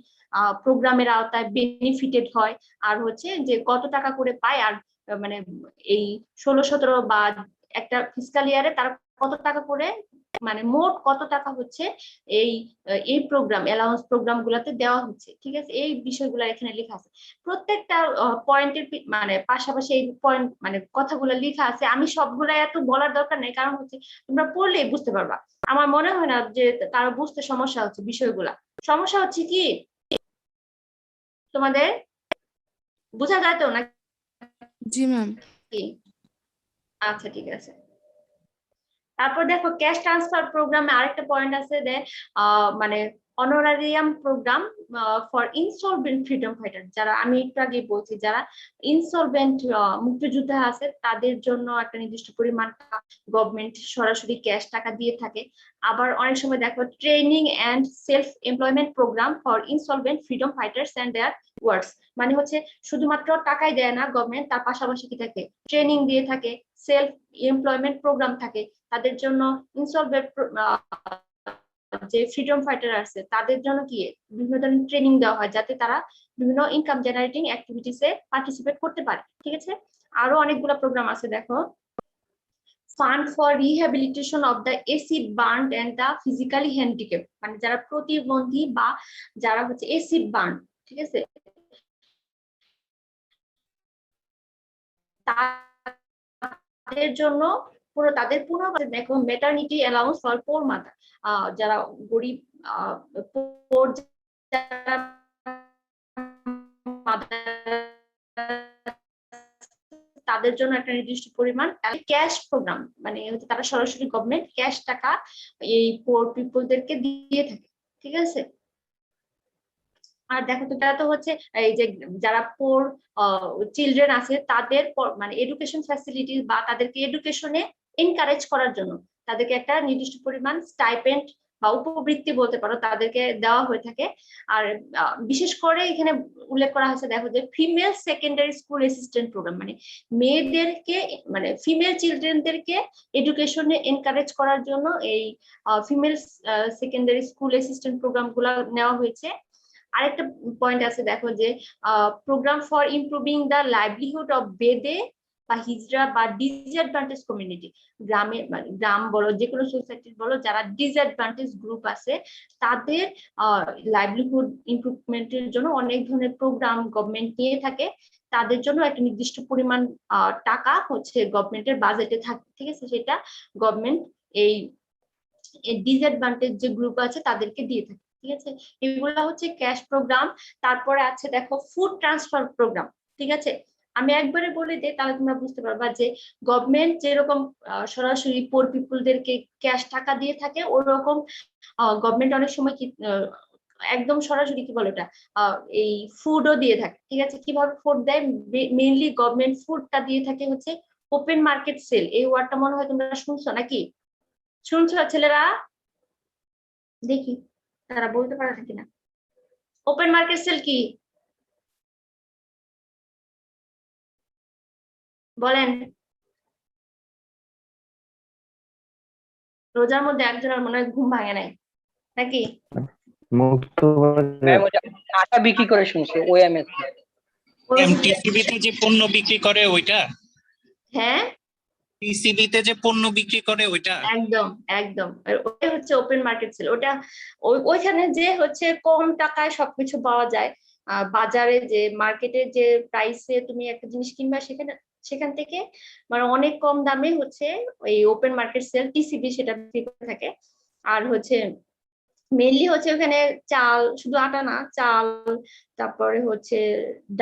প্রোগ্রামের আওতায় বেনিফিটেড হয়, আর হচ্ছে যে কত টাকা করে পায়, আর মানে এই 16-17 বা একটা ফিসকাল ইয়ারে তারা কত টাকা করে, মানে মোট কত টাকা হচ্ছে এই এই প্রোগ্রাম অ্যালাউন্স প্রোগ্রাম গুলাতে দেওয়া হচ্ছে, ঠিক আছে। এই বিষয়গুলো এখানে লেখা আছে, প্রত্যেকটা পয়েন্টের মানে পাশাপাশি এই পয়েন্ট মানে কথাগুলো লেখা আছে। আমি সবগুলা এত বলার দরকার নেই, কারণ হচ্ছে তোমরা পড়লেই বুঝতে পারবা। আমার মনে হয় না যে কারো বুঝতে সমস্যা হচ্ছে বিষয়গুলা। সমস্যা হচ্ছে কি তোমাদের, বোঝা যায় তো নাকি? জি ম্যাম। আচ্ছা ঠিক আছে। তারপর দেখো ক্যাশ ট্রান্সফার প্রোগ্রামে আরেকটা পয়েন্ট আছে যে মানে honorarium program for insolvent freedom fighter, যারা আমি একটু আগে বলছি যারা ইনসলভেন্ট মুক্তিযোদ্ধা আছে তাদের জন্য একটা নির্দিষ্ট পরিমাণ গভর্নমেন্ট সরাসরি ক্যাশ টাকা দিয়ে থাকে। আবার অনেক সময় দেখো training and self employment program for insolvent freedom fighters and their works, মানে হচ্ছে শুধুমাত্র টাকাই দেয় না গভর্নমেন্ট, তার পাশাপাশি কি থাকে ট্রেনিং দিয়ে থাকে, সেলফ এমপ্লয়মেন্ট প্রোগ্রাম থাকে তাদের জন্য। ইনসলভেন্ট যে ফ্রিডম ফাইটার আছে তাদের জন্য কি বিভিন্ন ধরনের ট্রেনিং দেওয়া হয় যাতে তারা বিভিন্ন ইনকাম জেনারেটিং অ্যাক্টিভিটিসে পার্টিসিপেট করতে পারে, ঠিক আছে। আরো অনেকগুলো প্রোগ্রাম আছে দেখো, fund for rehabilitation of the acid burn and the physically handicap, মানে যারা প্রতিবন্ধী বা যারা হচ্ছে এসিড বার্ন, ঠিক আছে, তাদের জন্য পুরো তাদের পুনর্বাসন। দেখো maternity allowance for poor mother, যারা গরিব পোর যারা তাদের জন্য একটা নির্দিষ্ট পরিমাণ ক্যাশ প্রোগ্রাম, মানে হচ্ছে তারা সরাসরি গভর্নমেন্ট ক্যাশ টাকা এই পোর পিপলদেরকে দিয়ে থাকে, ঠিক আছে। আর দেখো তো এটা তো হচ্ছে এই যে যারা পোর চিলড্রেন আছে তাদের মানে এডুকেশন ফ্যাসিলিটি বা তাদেরকে এডুকেশনে এনকারেজ করার জন্য তাদেরকে একটা নির্দিষ্ট পরিমাণ স্টাইপেন্ড বা উপবৃত্তি বলতে পারো তাদেরকে দেওয়া হয়ে থাকে। আর বিশেষ করে এখানে উল্লেখ করা হয়েছে দেখো যে female secondary school assistant program, মানে মেয়েদেরকে মানে ফিমেল চিলড্রেনদেরকে এডুকেশনে এনকারেজ করার জন্য এই female secondary school assistant program গুলা নেওয়া হয়েছে। আরেকটা পয়েন্ট আছে দেখো যে program for improving the livelihood of বেদে বা হিজড়া বা ডিসঅ্যাডভান্টেজ কমিউনিটি, গ্রামে মানে গ্রাম বলো যে কোনো সোসাইটি বলো যারা ডিসঅ্যাডভান্টেজ গ্রুপ আছে তাদের লাইভলিহুড ইমপ্রুভমেন্টের জন্য অনেক ধরনের প্রোগ্রাম গভর্নমেন্ট নিয়ে থাকে। তাদের জন্য একটা নির্দিষ্ট পরিমাণ টাকা হচ্ছে গভর্নমেন্টের বাজেটে থাকে, ঠিক আছে, সেটা গভর্নমেন্ট এই ডিসঅ্যাডভান্টেজ যে গ্রুপ আছে তাদেরকে দিয়ে থাকে, ঠিক আছে। এগুলা হচ্ছে ক্যাশ প্রোগ্রাম। তারপরে আছে দেখো ফুড ট্রান্সফার প্রোগ্রাম, ঠিক আছে। আমি একবারে বলে দিই তাহলে তোমরা বুঝতে পারবা যে গভর্নমেন্ট যেরকম সরাসরি পোর পিপুলদেরকে ক্যাশ টাকা দিয়ে থাকে ওরকম গভর্নমেন্ট অনেক সময় কি একদম সরাসরি কি বলে ওটা এই ফুডও দিয়ে থাকে, ঠিক আছে। কিভাবে ফুড দেয়, মেইনলি গভর্নমেন্ট ফুডটা দিয়ে থাকে হচ্ছে ওপেন মার্কেট সেল। এই ওয়ার্ডটা মনে হয় তোমরা শুনছো নাকি? শুনছো ছেলেরা? দেখি তারা বলতে পারে কিনা। ওপেন মার্কেট সেল কি বলেন? রোজার মধ্যে একজনের মনে হয় ঘুম ভাঙে নাই নাকি? মুক্ত ম্যাম ওই যে আটা বিক্রি করে শুনছি ওএমএস। টিসিবিতে যে পণ্য বিক্রি করে ওইটা? হ্যাঁ টিসিবিতে যে পণ্য বিক্রি করে ওইটা? একদম একদম ওটাই হচ্ছে ওপেন মার্কেট সেল। ওটা ওইখানে যে হচ্ছে কম টাকায় সবকিছু পাওয়া যায়। বাজারে যে মার্কেটে যে প্রাইসে তুমি একটা জিনিস কিনবা সেখান থেকে মানে অনেক কম দামে হচ্ছে ওই ওপেন মার্কেট সেল টিসিবি সেটা বিক্রি করে থাকে। আর হচ্ছে মেনলি হচ্ছে ওখানে চাল, শুধু আটা না, চাল, তারপরে হচ্ছে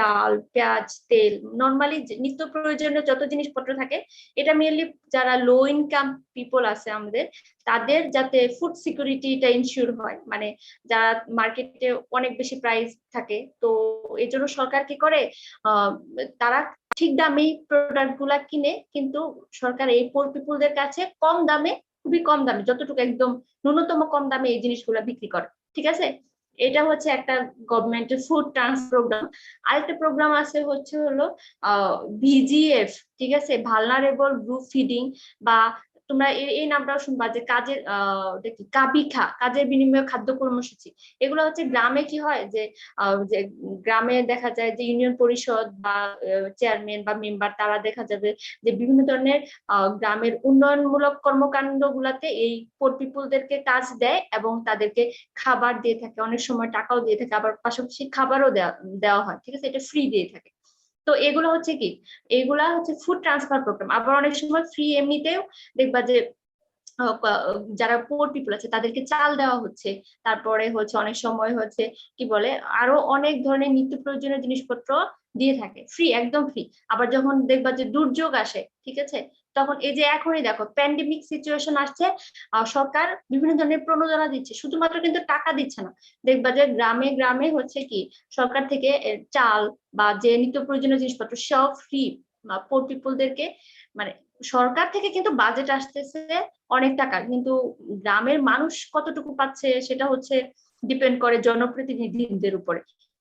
ডাল, পেঁয়াজ, তেল, নর্মালি নিত্য প্রয়োজনীয় যত জিনিসপত্র থাকে এটা মেনলি যারা লো ইনকাম পিপল আছে আমাদের তাদের যাতে ফুড সিকিউরিটিটা ইনশিওর হয়, মানে যারা মার্কেটে অনেক বেশি প্রাইস থাকে তো এই জন্য সরকার কি করে তারা ঠিক দামেই প্রোডাক্ট গুলা কিনে, কিন্তু সরকার এই পোর পিপুলদের কাছে কম দামে, খুবই কম দামে, যতটুকু একদম ন্যূনতম কম দামে এই জিনিসগুলো বিক্রি করে, ঠিক আছে। এটা হচ্ছে একটা গভর্নমেন্টের ফুড ট্রান্সফার প্রোগ্রাম। আরেকটা প্রোগ্রাম আছে হচ্ছে হলো ভিজিএফ, ঠিক আছে, ভালনারেবল গ্রুপ ফিডিং, বা তোমরা এই নামটাও শুনবা যে কাজের কাবিখা, কাজের বিনিময়ে খাদ্য কর্মসূচি। এগুলো হচ্ছে গ্রামে কি হয় যে গ্রামে দেখা যায় যে ইউনিয়ন পরিষদ বা চেয়ারম্যান বা মেম্বার তারা দেখা যাবে যে বিভিন্ন ধরনের গ্রামের উন্নয়নমূলক কর্মকাণ্ড গুলাতে এই পোর পিপুলদেরকে কাজ দেয় এবং তাদেরকে খাবার দিয়ে থাকে, অনেক সময় টাকাও দিয়ে থাকে, আবার পাশাপাশি খাবারও দেওয়া হয়, ঠিক আছে, এটা ফ্রি দিয়ে থাকে। তো এগুলো হচ্ছে কি, এগুলা হচ্ছে ফুড ট্রান্সফার প্রোগ্রাম। আবার অনেক সময় ফ্রি এমনিতেও দেখবা যে যারা পোর পিপল আছে তাদেরকে চাল দেওয়া হচ্ছে। তারপরে হচ্ছে অনেক সময় হচ্ছে কি বলে আরো অনেক ধরনের নিত্য প্রয়োজনীয় জিনিসপত্র দিয়ে থাকে ফ্রি, একদম ফ্রি। আবার যখন দেখবা যে দুর্যোগ আসে, ঠিক আছে, তখন এই যে এখনই দেখো প্যান্ডেমিক সিচুয়েশন আসছে, সরকার বিভিন্ন ধরনের প্রণোদনা দিচ্ছে, শুধুমাত্র কিন্তু টাকা দিচ্ছে না। দেখবা যে গ্রামে গ্রামে হচ্ছে কি সরকার থেকে চাল বা যে নিত্য প্রয়োজনীয় জিনিসপত্র সব ফ্রি পোর পিপলদেরকে, মানে সরকার থেকে কিন্তু বাজেট আসতেছে অনেক টাকা, কিন্তু গ্রামের মানুষ কতটুকু পাচ্ছে সেটা হচ্ছে ডিপেন্ড করে জনপ্রতিনিধিদের উপরে।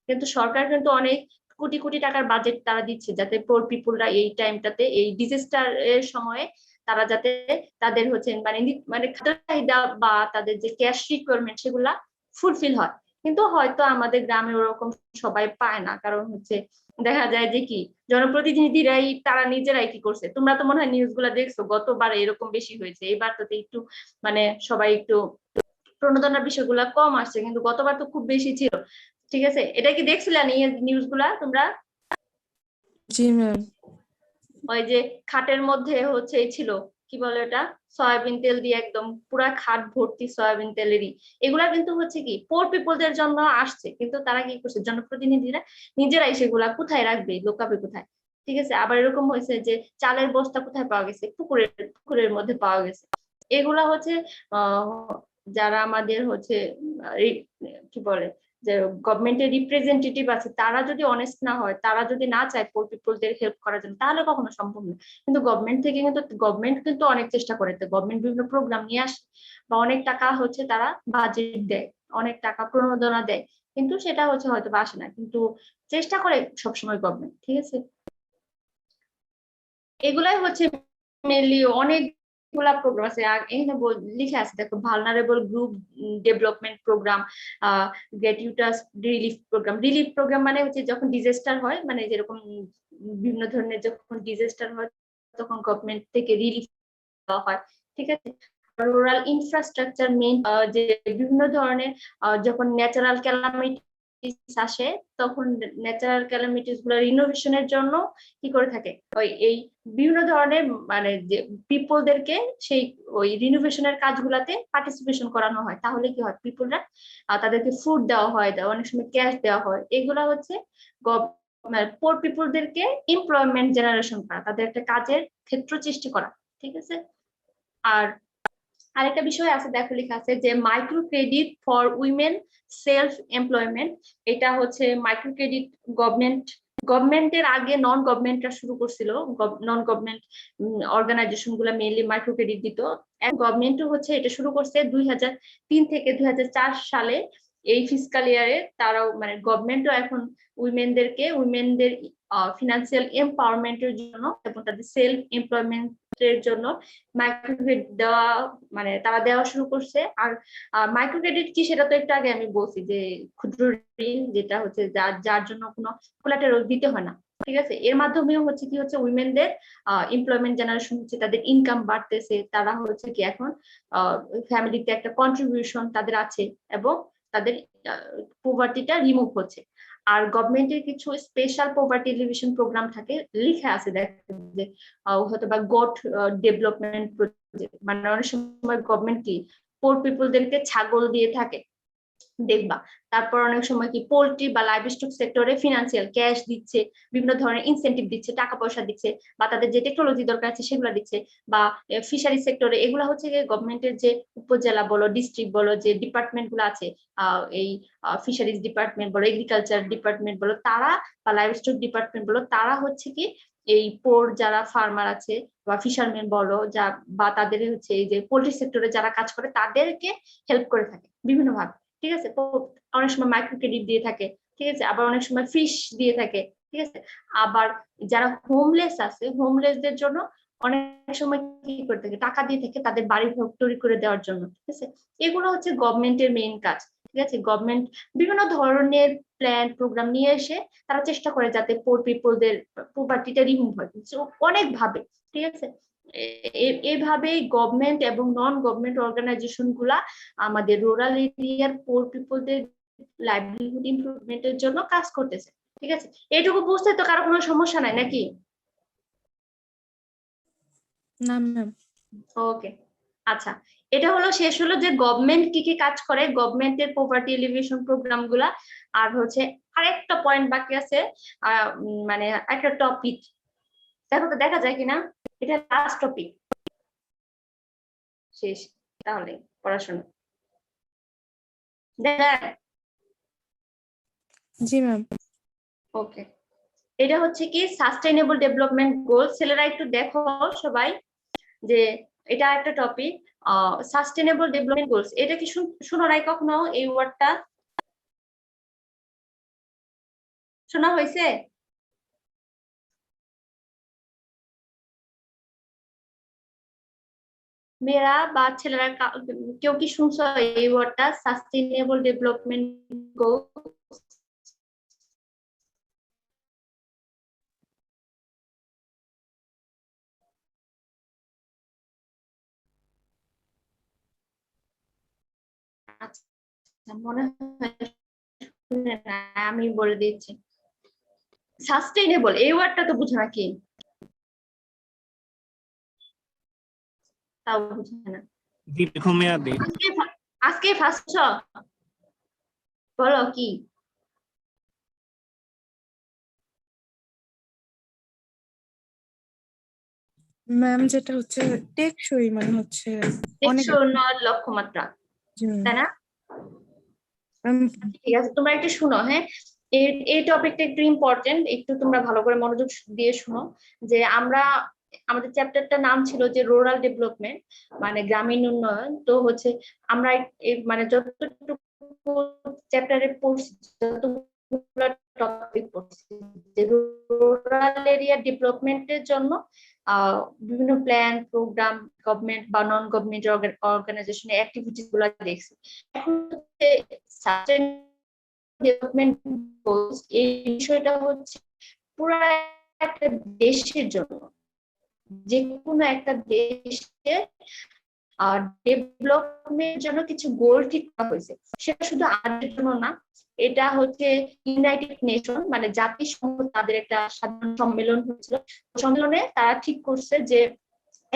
কিন্তু সরকার কিন্তু অনেক কোটি কোটি টাকার বাজেট তারা দিচ্ছে যাতে পোর পিপুলরা এই টাইমটাতে এই ডিজাস্টার এর সময়ে তারা যাতে তাদের হচ্ছে মানে মানে খাদ্য চাহিদা বা তাদের যে ক্যাশ রিকোয়ারমেন্ট সেগুলা ফুলফিল হয়। কিন্তু হয়তো আমাদের গ্রামে ওরকম সবাই পায় না, কারণ হচ্ছে দেখা যায় যে কি জনপ্রতিনিধিরাই তারা নিজেরাই কি করছে, তোমরা তো মনে হয় নিউজ গুলা দেখছো, গতবার এরকম বেশি হয়েছে, এবার তো একটু মানে সবাই একটু প্রণোদনার বিষয়গুলা কম আসছে, কিন্তু গতবার তো খুব বেশি ছিল, ঠিক আছে। এটা কি দেখছিলেন এই নিউজ গুলা তোমরা? জি ম্যাম। ওই যে খাটের মধ্যে হচ্ছে ছিল কি বলে ওটা সয়াবিন তেল দিয়ে একদম পুরা খাট ভর্তি সয়াবিন তেলেরই, এগুলা কিন্তু হচ্ছে কি পোর পিপলদের জন্য আসছে, কিন্তু তারা কি করছে জনপ্রতিনিধিরা নিজেরাই সেগুলা কোথায় রাখবে, লোকাবে কোথায়, ঠিক আছে। আবার এরকম হয়েছে যে চালের বস্তা কোথায় পাওয়া গেছে, পুকুরের মধ্যে পাওয়া গেছে। এগুলা হচ্ছে যারা আমাদের হচ্ছে কি বলে যে গভর্নমেন্টের রিপ্রেজেন্টেটিভ আছে তারা যদি অনেস্ট না হয়, তারা যদি না চায় পোর পিপলদের হেল্প করার জন্য, তাহলে কখনো সম্ভব না। কিন্তু গভর্নমেন্ট থেকে গভর্নমেন্ট কিন্তু অনেক চেষ্টা করে, গভর্নমেন্ট বিভিন্ন প্রোগ্রাম নিয়ে আসে বা অনেক টাকা তারা বাজেট দেয়, অনেক টাকা প্রণোদনা দেয়, কিন্তু সেটা হয়তো বা আসে না, কিন্তু চেষ্টা করে সবসময় গভর্নমেন্ট। ঠিক আছে, এগুলাই মেনলি অনেকগুলা প্রোগ্রাম আছে। আর এখানে লিখে আছে দেখো, vulnerable group development programme, gratuitous relief programme. Relief programme মানে যখন ডিজাস্টার হয়, মানে যেরকম বিভিন্ন ধরনের যখন ডিজাস্টার হয় তখন গভর্নমেন্ট থেকে রিলিফ দেওয়া হয়। ঠিক আছে, রুরাল ইনফ্রাস্ট্রাকচার মেইন, যে বিভিন্ন ধরনের যখন ন্যাচারাল ক্যালামিটিস আসে তখন ন্যাচারাল ক্যালামিটিস গুলো রিনোভেশনের জন্য কি করে থাকে, এই বিভিন্ন ধরনের মানে যে পিপলদেরকে সেই ওই রিনোভেশনের কাজগুলাতে পার্টিসিপেশন করানো হয়। তাহলে কি হয়, পিপলরা তাদেরকে ফুড দেওয়া হয়, অনেক সময় ক্যাশ দেওয়া হয়। এগুলা পোর পিপলদেরকে এমপ্লয়মেন্ট জেনারেশন করা, তাদের একটা কাজের ক্ষেত্র সৃষ্টি করা। ঠিক আছে, আর আরেকটা বিষয় আছে দেখো, লেখা আছে যে micro credit for women self employment. এটা মাইক্রো ক্রেডিট গভর্নমেন্টের আগে নন গভর্নমেন্টরা শুরু করছিল, নন গভর্নমেন্ট অর্গানাইজেশন গুলা মেইনলি মাইক্রো ক্রেডিট দিত। গভর্নমেন্টও এটা শুরু করছে 2003 থেকে 2004 সালে। এই ফিসকাল ইয়ারে তারাও মানে গভর্নমেন্টও এখন উইমেনদের ফিনান্সিয়াল এম্পাওয়ারমেন্টের জন্য এবং তাদের সেলফ এমপ্লয়মেন্টের জন্য মাইক্রো ক্রেডিট দেওয়া মানে তারা দেওয়া শুরু করছে। আর মাইক্রো ক্রেডিট কি সেটা তো একটু আগে আমি বলছি, যে ক্ষুদ্র ঋণ, যেটা যার জন্য কোনো কোলাটেরাল দিতে হয় না। ঠিক আছে, এর মাধ্যমেও কি উইমেনদের এমপ্লয়মেন্ট জেনারেশন তাদের ইনকাম বাড়তেছে, তারা কি এখন ফ্যামিলিতে একটা কন্ট্রিবিউশন তাদের আছে এবং তাদের পভার্টিটা রিমুভ হচ্ছে। আর গভর্নমেন্টের কিছু স্পেশাল পভার্টি এলিভেশন প্রোগ্রাম থাকে, লিখে আছে দেখেন যে হয়তো বা গোট ডেভেলপমেন্ট প্রজেক্ট, মানে অনেক সময় গভর্নমেন্ট কি পোর পিপলদেরকে ছাগল দিয়ে থাকে দেখবা। তারপর অনেক সময় কি পোল্ট্রি বা লাইভস্টক সেক্টরে ফিনান্সিয়াল ক্যাশ দিচ্ছে, বিভিন্ন ধরনের ইনসেন্টিভ দিচ্ছে, টাকা পয়সা দিচ্ছে, বা তাদের যে টেকনোলজি দরকার আছে সেগুলো দিচ্ছে। বা ফিশারি সেক্টরে এগুলো গভর্নমেন্টের যে উপজেলা বলো, ডিস্ট্রিক্ট বলো, যে ডিপার্টমেন্ট গুলো আছে, এই ফিশারিজ ডিপার্টমেন্ট বলো, এগ্রিকালচার ডিপার্টমেন্ট বলো তারা, বা লাইভস্টক ডিপার্টমেন্ট বলো তারা কি এই পোর যারা ফার্মার আছে বা ফিশারম্যান বলো যা, বা তাদের এই যে পোল্ট্রি সেক্টরে যারা কাজ করে তাদেরকে হেল্প করে থাকে বিভিন্ন ভাবে। ঠিক আছে, অনেক সময় মাইক্রো ক্রেডিট দিয়ে থাকে। ঠিক আছে, আবার অনেক সময় ফিশ দিয়ে থাকে। ঠিক আছে, আবার যারা হোমলেস আছে, হোমলেসদের জন্য অনেক সময় কি করে থাকে, টাকা দিয়ে থাকে তাদের বাড়ি ঘর তৈরি করে দেওয়ার জন্য। ঠিক আছে, এগুলো গভর্নমেন্টের মেইন কাজ। ঠিক আছে, গভর্নমেন্ট বিভিন্ন ধরনের প্ল্যান প্রোগ্রাম নিয়ে এসে তারা চেষ্টা করে যাতে পোর পিপলদের পভার্টিটা রিমুভ হয় অনেক ভাবে। ঠিক আছে, এইভাবেই গভর্নমেন্ট এবং নন গভর্নমেন্ট অর্গানাইজেশন গুলা আমাদের রুরাল এরিয়ার পোর পিপলদের লাইভলিহুড ইমপ্রুভমেন্টের জন্য কাজ করতেছে। ঠিক আছে, এইটুকু বুঝতে তো কারো কোনো সমস্যা নাই নাকি? না ম্যাম। ওকে, আচ্ছা, এটা শেষ হলো যে গভর্নমেন্ট কি কি কাজ করে, গভর্নমেন্টের পভার্টি এলিভেশন প্রোগ্রাম গুলা। আর আরেকটা পয়েন্ট বাকি আছে, মানে একটা টপিক, দেখো তো দেখা যায় কিনা, এটা লাস্ট টপিক, শেষ তাহলে পড়াশোনা। জি ম্যাম। ওকে, এটা কি সাস্টেইনেবল ডেভেলপমেন্ট গোল। ছেলেরা একটু দেখো সবাই, যে এটা একটা টপিক, সাস্টেইনেবল ডেভেলপমেন্ট গোলস। এটা কি শোনো নাই কখনো এই ওয়ার্ডটা? শোনা হয়েছে? মেয়েরা বা ছেলেরা কেউ কি শুনছো এই ওয়ার্ডটা, সাস্টেইনেবল ডেভেলপমেন্ট গোলস? আচ্ছা, মনে হয় আমি বলে দিচ্ছি। সাস্টেইনেবল এই ওয়ার্ডটা তো বুঝো নাকি? তাও বুঝে না। দীর্ঘমেয়াদী। আজকে ফার্স্ট বলো কি? ম্যাম যেটা টেকসই মানে অনেক টেকসই উন্নয়ন লক্ষ্যমাত্রা, জি ম্যাম। তাই না? ঠিক আছে, তোমরা একটু শুনো, হ্যাঁ। এই টপিকটা একটু ইম্পর্টেন্ট, একটু তোমরা ভালো করে মনোযোগ দিয়ে শুনো। যে আমাদের চ্যাপ্টারটার নাম ছিল যে রুরাল ডেভেলপমেন্ট, মানে গ্রামীণ উন্নয়ন। তো হচ্ছে আমরা মানে যতটুকু চ্যাপ্টারে পড়ছি, যতগুলো টপিক পড়ছি, যে রুরাল এরিয়া ডেভেলপমেন্টের জন্য বিভিন্ন প্ল্যান, প্রোগ্রাম, গভর্নমেন্ট বা নন গভর্নমেন্ট অর্গানাইজেশনের অ্যাক্টিভিটিস গুলো দেখছি। এখন ডেভেলপমেন্ট গোলস, এই বিষয়টা হচ্ছে পুরো একটা দেশের জন্য, যে কোনো একটা দেশে ডেভেলপমেন্টের জন্য কিছু গোল ঠিক করা হয়েছে। সেটা শুধু আমাদের জন্য না, এটা হচ্ছে ইউনাইটেড নেশন মানে জাতিসংঘ, তাদের একটা সাধারণ সম্মেলন হয়েছিল। সম্মেলনে তারা ঠিক করছে যে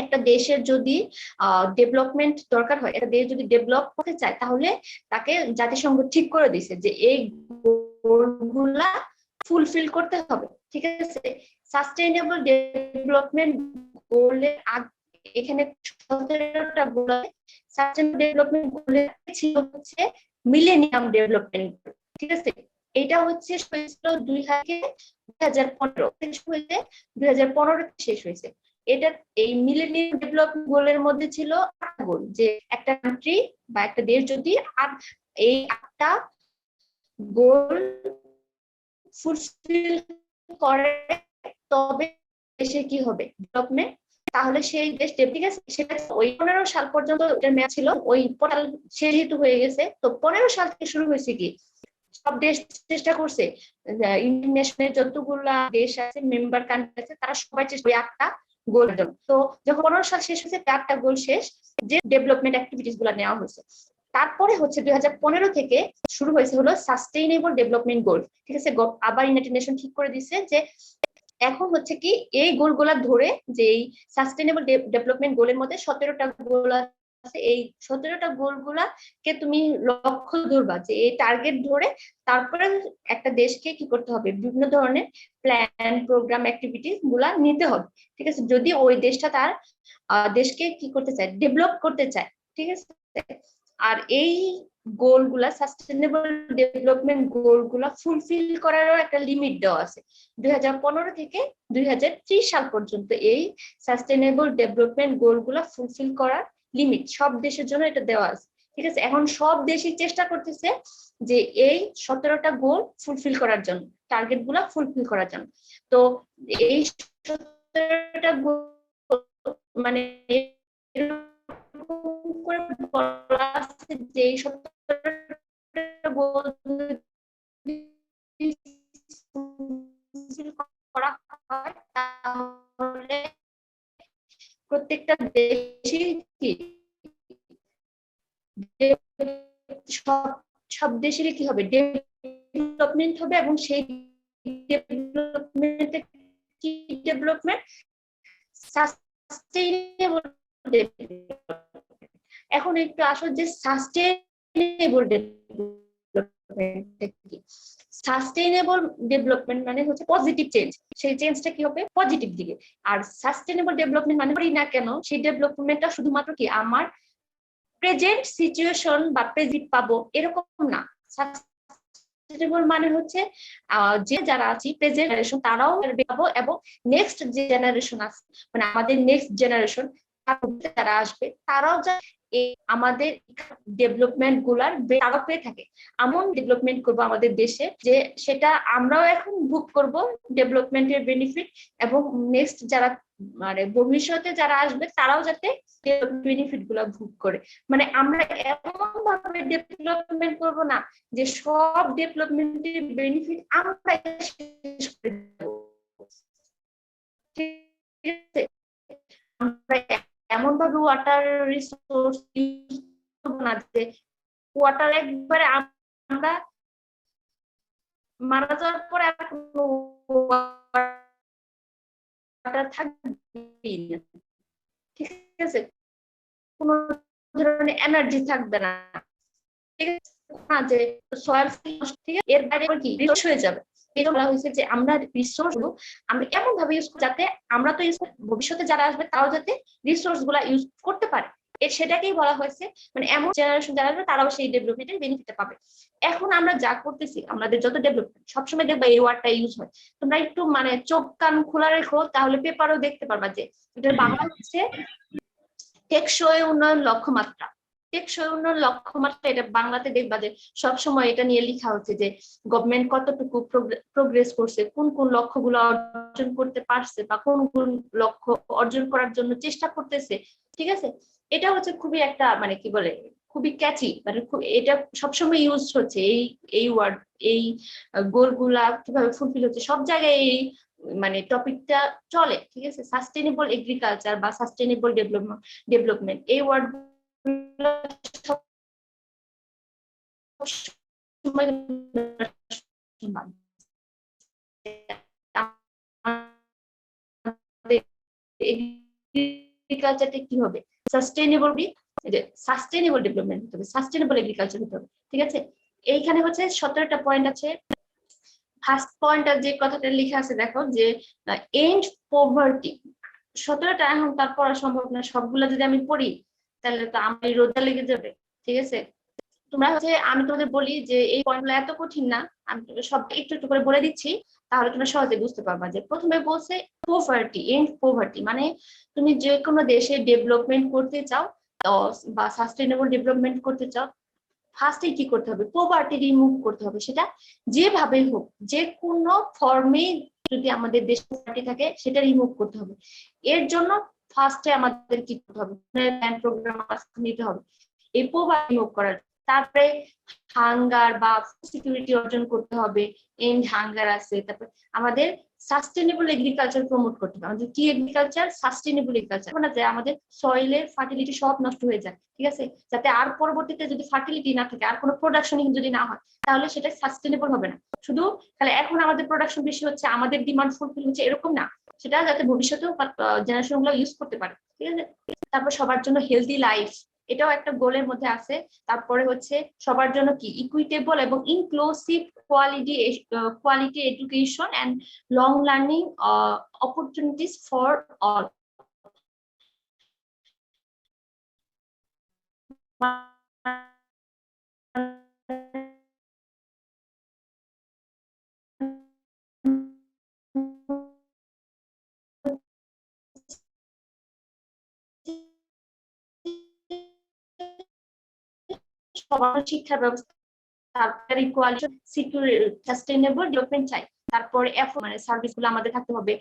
একটা দেশের যদি ডেভেলপমেন্ট দরকার হয়, একটা দেশ যদি ডেভেলপ করতে চায়, তাহলে তাকে জাতিসংঘ ঠিক করে দিছে যে এই গোলগুলা ফুলফিল করতে হবে। ঠিক আছে, সাস্টেইনেবল ডেভেলপমেন্ট গোলে এখানে 17টা গোল, সাস্টেইনেবল ডেভেলপমেন্ট গোলে ছিল হচ্ছে মিলেনিয়াম ডেভেলপমেন্ট গোল। ঠিক আছে, এটা হচ্ছে হয়েছিল 2015 শেষ হয়েছে, 2015 শেষ হয়েছে। এটা এই মিলেনিয়াম ডেভেলপমেন্ট গোলের মধ্যে ছিল 8টা গোল, যে একটা কান্ট্রি বা একটা দেশ যদি এই 8টা গোল ফুলফিল করে, তবে দেশে কি হবে ডেভেলপমেন্ট, তাহলে সেই দেশ। ঠিক আছে, সেটা ওই 15 সাল পর্যন্ত এটার মেয়াদ ছিল, ওই পোর্টাল শেষ যেহেতু হয়ে গেছে, তো 15 সাল থেকে শুরু হয়েছে কি সব দেশ চেষ্টা করছে, ইউনাইটেড নেশনের যতগুলা দেশ আছে, মেম্বার কান্ট্রি আছে, তারা সবাই চেষ্টা করে 8টা গোল জন্য। তো যখন 15 সাল শেষ হয়েছে, 8টা গোল শেষ, যে ডেভেলপমেন্ট অ্যাক্টিভিটিস গুলা নেওয়া হয়েছে। তারপরে হচ্ছে 2015 থেকে শুরু হয়েছে হলো সাস্টেইনেবল ডেভেলপমেন্ট গোল। ঠিক আছে, আবার ইউনাইটেড নেশন ঠিক করে দিচ্ছে যে এখন হচ্ছে কি এই গোলগুলা ধরে, যে এই সাস্টেইনেবল ডেভেলপমেন্ট গোলের মধ্যে 17টা গোল আছে, এই 17টা গোলগুলাকে তুমি লক্ষ্য ধরবা, যে এই টার্গেট ধরে তারপরে একটা দেশকে কি করতে হবে, বিভিন্ন ধরনের প্ল্যান, প্রোগ্রাম, অ্যাক্টিভিটিস গুলা নিতে হবে। ঠিক আছে, যদি ওই দেশটা তার দেশকে কি করতে চায়, ডেভেলপ করতে চায়। ঠিক আছে, আর এই গোলগুলা, সাস্টেইনেবল ডেভেলপমেন্ট গোলগুলা ফুলফিল করারও একটা লিমিট দেওয়া আছে। 2015 থেকে 2030 সাল পর্যন্ত এই সাস্টেইনেবল ডেভেলপমেন্ট গোলগুলা ফুলফিল করার লিমিট সব দেশের জন্য এটা দেওয়া আছে। ঠিক আছে, এখন সব দেশই চেষ্টা করতেছে যে এই 17টা গোল ফুলফিল করার জন্য, টার্গেট গুলা ফুলফিল করার জন্য। তো এই 17টা গোল মানে করে বলা আছে যে এই 17টা গোল করা হয়, তাহলে প্রত্যেকটা দেশই কি সব দেশেরই কি হবে, ডেভেলপমেন্ট হবে, এবং সেই ডেভেলপমেন্ট কি ডেভেলপমেন্ট, সাস্টেইনেবল ডেভেলপমেন্ট। এখন একটু আসো যে সাস্টেইনেবল ডেভেলপমেন্ট কি। সাস্টেইনেবল ডেভেলপমেন্ট মানে হচ্ছে পজিটিভ চেঞ্জ, সেই চেঞ্জটা কি হবে পজিটিভ দিকে। আর সাস্টেইনেবল ডেভেলপমেন্ট মানে করি না কেন, সেই ডেভেলপমেন্টটা শুধুমাত্র কি আমার প্রেজেন্ট সিচুয়েশন বা প্রেজেন্ট পাবো এরকম না। সাস্টেইনেবল মানে হচ্ছে যে যারা আছি প্রেজেন্ট জেনারেশন, তারাও পাবো, এবং নেক্সট যে জেনারেশন আছে, মানে আমাদের নেক্সট জেনারেশন যারা আসবে, তারাও যা আমাদের ডেভেলপমেন্ট গুলার তারা পেয়ে থাকে। এমন ডেভেলপমেন্ট করবো আমাদের দেশে যে সেটা আমরাও এখন ভোগ করব ডেভেলপমেন্টের বেনিফিট, এবং নেক্সট যারা মানে ভবিষ্যতে যারা আসবে তারাও যাতে বেনিফিট গুলা ভোগ করে। মানে আমরা এমন ভাবে ডেভেলপমেন্ট করবো না যে সব ডেভেলপমেন্টের বেনিফিট আমরা শেষ করে দেব। ঠিক আছে, আমরা এমন ভাবে ওয়াটার রিসোর্স ইউজ করবো না যে ওয়াটার একবারে আমরা মারা যাওয়ার পরে আর কোনো ওয়াটার থাকবে না। ঠিক আছে, কোনো ধরনের এনার্জি থাকবে না। ঠিক আছে, না যে সয়েল থেকে এর বাইরে কি রিসোর্স হয়ে যাবে। এটা বলা হয়েছে যে আমরা রিসোর্স গুলো আমরা এমন ভাবে ইউজ যাতে আমরা তো ভবিষ্যতে যারা আসবে তারাও যাতে রিসোর্স গুলা ইউজ করতে পারে। সেটাকেই বলা হয়েছে মানে এমন জেনারেশন যারা আসবে তারাও সেই ডেভেলপমেন্টের বেনিফিট পাবে। এখন আমরা যা করতেছি, আমাদের যত ডেভেলপমেন্ট সবসময় দেখবা এই ওয়ার্ডটা ইউজ হয়, তোমরা একটু মানে চোখ কান খোলা রেখো, তাহলে পেপারও দেখতে পারবা যে এটার বাংলা হচ্ছে টেকসই উন্নয়ন লক্ষ্যমাত্রা। টেকসই উন্নয়ন লক্ষ্যমাত্রা এটা বাংলাতে দেখবা যে সবসময় এটা নিয়ে লেখা হচ্ছে যে গভর্নমেন্ট কতটুকু প্রোগ্রেস করছে, কোন কোন লক্ষ্যগুলো অর্জন করতে পারছে বা কোন কোন লক্ষ্য অর্জন করার জন্য চেষ্টা করতেছে। ঠিক আছে, এটা হচ্ছে খুবই একটা মানে কি বলে খুবই ক্যাচি, মানে এটা সবসময় ইউজ হচ্ছে এই ওয়ার্ড, এই গোলগুলা কিভাবে ফুলফিল হচ্ছে সব জায়গায় এই মানে টপিকটা চলে। ঠিক আছে, সাস্টেনেবল এগ্রিকালচার বা সাস্টেনেবল ডেভেলপমেন্ট এই ওয়ার্ড এগ্রিকালচারটা কি হবে, সাস্টেনেবল ডেভেলপমেন্ট হতে হবে, সাস্টেনেবল এগ্রিকালচার হতে হবে। ঠিক আছে, এইখানে হচ্ছে 17টা পয়েন্ট আছে। ফার্স্ট পয়েন্ট যে কথাটা লেখা আছে দেখো যে এন্ড পভার্টি, 17টা এখন তার পড়া সম্ভব না, সবগুলো যদি আমি পড়ি তাহলে তো আমি রোজা লেগে যাবে। ঠিক আছে, তোমরা হচ্ছে আমি তোমাদের বলি যে এই পয়েন্টগুলো এত কঠিন না, আমি সব একটু একটু করে বলে দিচ্ছি, তাহলে তোমরা সহজে বুঝতে পারবা। যে প্রথমে বলছে পভার্টি, এন্ড পভার্টি মানে তুমি যে কোনো দেশে ডেভেলপমেন্ট করতে চাও বা সাস্টেনেবল ডেভেলপমেন্ট করতে চাও, ফার্স্টে কি করতে হবে, পভার্টি রিমুভ করতে হবে। সেটা যেভাবে হোক, যে কোনো ফর্মে যদি আমাদের দেশে পভার্টি থাকে সেটা রিমুভ করতে হবে। এর জন্য ফার্স্টে আমাদের কি করতে হবে, প্ল্যান প্রোগ্রাম নিতে হবে এই পভার্টি রিমুভ করার। তারপরে হাঙ্গার বা সিকিউরিটি অর্জন করতে হবে, এন্ড হাঙ্গার আছে। তারপরে আমাদের সাস্টেনেবল এগ্রিকালচার প্রমোট করতে হবে। আমাদের কি এগ্রিকালচার, সাস্টেনেবল এগ্রিকালচার, না যে আমাদের সয়েলের ফার্টিলিটি সব নষ্ট হয়ে যায়। ঠিক আছে, যাতে আর পরবর্তীতে যদি ফার্টিলিটি না থাকে, আর কোনো প্রোডাকশন যদি না হয়, তাহলে সেটা সাস্টেনেবল হবে না। শুধু তাহলে এখন আমাদের প্রোডাকশন বেশি হচ্ছে, আমাদের ডিমান্ড ফুলফিল হচ্ছে এরকম না, সেটা যাতে ভবিষ্যতেও জেনারেশন গুলো ইউজ করতে পারে। ঠিক আছে, তারপর সবার জন্য হেলদি লাইফ, এটাও একটা গোলের মধ্যে আছে। তারপরে হচ্ছে সবার জন্য কি ইকুইটেবল এবং inclusive quality education and long learning opportunities for all. সবার শিক্ষা ব্যবস্থা, তারপরে ইকুয়ালিটি, সিকিউরিটি, সাস্টেনেবল ডেভেলপমেন্ট চাই। তারপরে মানে সার্ভিস গুলো আমাদের থাকতে হবে।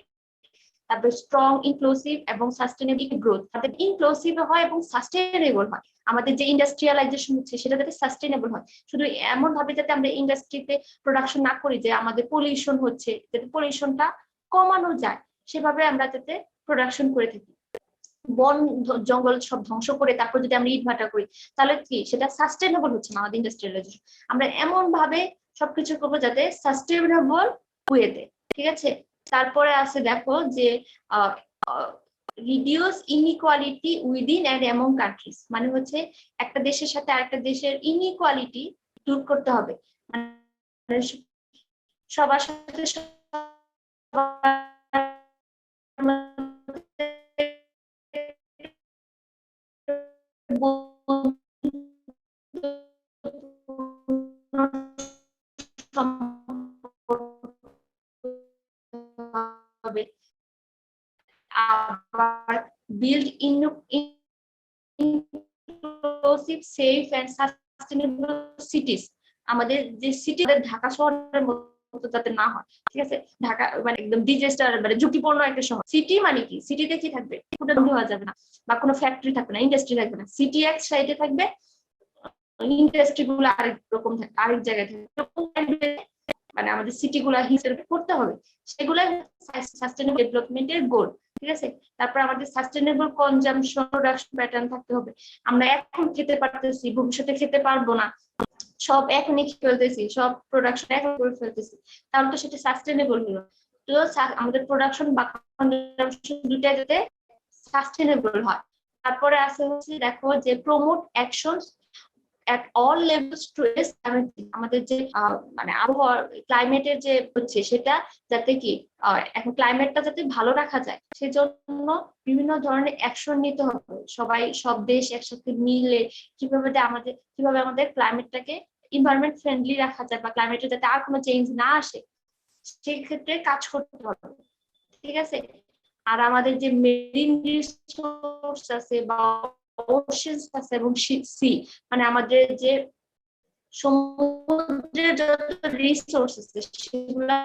তারপরে স্ট্রং, ইনক্লুসিভ এবং সাস্টেনেবল গ্রোথ, যাতে ইনক্লুসিভ হয় এবং সাস্টেনেবল হয়। আমাদের যে ইন্ডাস্ট্রিয়ালাইজেশন হচ্ছে সেটা যাতে সাস্টেনেবল হয়, শুধু এমন ভাবে যাতে আমরা ইন্ডাস্ট্রিতে প্রোডাকশন না করি যে আমাদের পলিউশন হচ্ছে, যাতে পলিউশনটা কমানো যায় সেভাবে আমরা যাতে প্রোডাকশন করে থাকি। বন জঙ্গল সব ধ্বংস করে তারপর যদি আমরা ইটভাটা করি, তাহলে কি সেটা সাস্টেনেবল হচ্ছে না আমাদের ইন্ডাস্ট্রিয়ালাইজেশন। আমরা এমন ভাবে সবকিছু করবো যাতে সাস্টেনেবল ওয়েতে। ঠিক আছে, তারপরে আছে দেখো যে reduce inequality within and among countries, মানে হচ্ছে একটা দেশের সাথে আরেকটা দেশের ইনইকুয়ালিটি দূর করতে হবে। মানে সবার সাথে build inclusive, safe and sustainable cities। আমাদের যে সিটি, ঢাকা শহরের মতো যাতে না হয়। ঠিক আছে, ঢাকা মানে একদম ডিজাস্টার মানে ঝুঁকিপূর্ণ একটা শহর। সিটি মানে কি, সিটিতে কি থাকবে, কোনো বন্ধ হওয়া যাবে না বা কোনো ফ্যাক্টরি থাকবে না, ইন্ডাস্ট্রি থাকবে না। সিটি এক সাইডে থাকবে, ইন্ডাস্ট্রি গুলো আরেক রকম থাকবে, আরেক জায়গায় থাকবে। মানে আমাদের সিটি গুলা হিসেবে করতে হবে, সেগুলাই সাস্টেনেবল ডেভেলপমেন্টের গোল। ঠিক আছে, তারপর আমাদের সাস্টেনেবল কনজাম্পশন প্রোডাকশন প্যাটার্ন থাকতে হবে। আমরা এখন খেতে পারতেছি, ভবিষ্যতে খেতে পারবো না, সব এখনই ফেলতেছি, সব প্রোডাকশন এখন করে ফেলতেছি, তাহলে তো সেটা সাস্টেনেবল হলো। তো আমাদের প্রোডাকশন বা কনজাম্পশন দুটা যাতে সাস্টেনেবল হয়। তারপরে আছে হচ্ছে দেখো যে promote action at all levels to আমাদের যে মানে আবহাওয়া ক্লাইমেটের যে হচ্ছে সেটা যাতে কি এখন ক্লাইমেটটা যাতে ভালো রাখা যায় সেজন্য বিভিন্ন ধরনের অ্যাকশন নিতে হবে। সবাই সব দেশ একসাথে মিলে কিভাবে আমাদের ক্লাইমেটটাকে এনভায়রনমেন্ট ফ্রেন্ডলি রাখা যায় বা ক্লাইমেটে যাতে আর কোনো চেঞ্জ না আসে সেই ক্ষেত্রে কাজ করতে হবে, ঠিক আছে। আর আমাদের যে মেরিন রিসোর্স আছে বা ওশেনস আছে এবং সি মানে আমাদের যে সমুদ্রের যত রিসোর্স আছে সেগুলা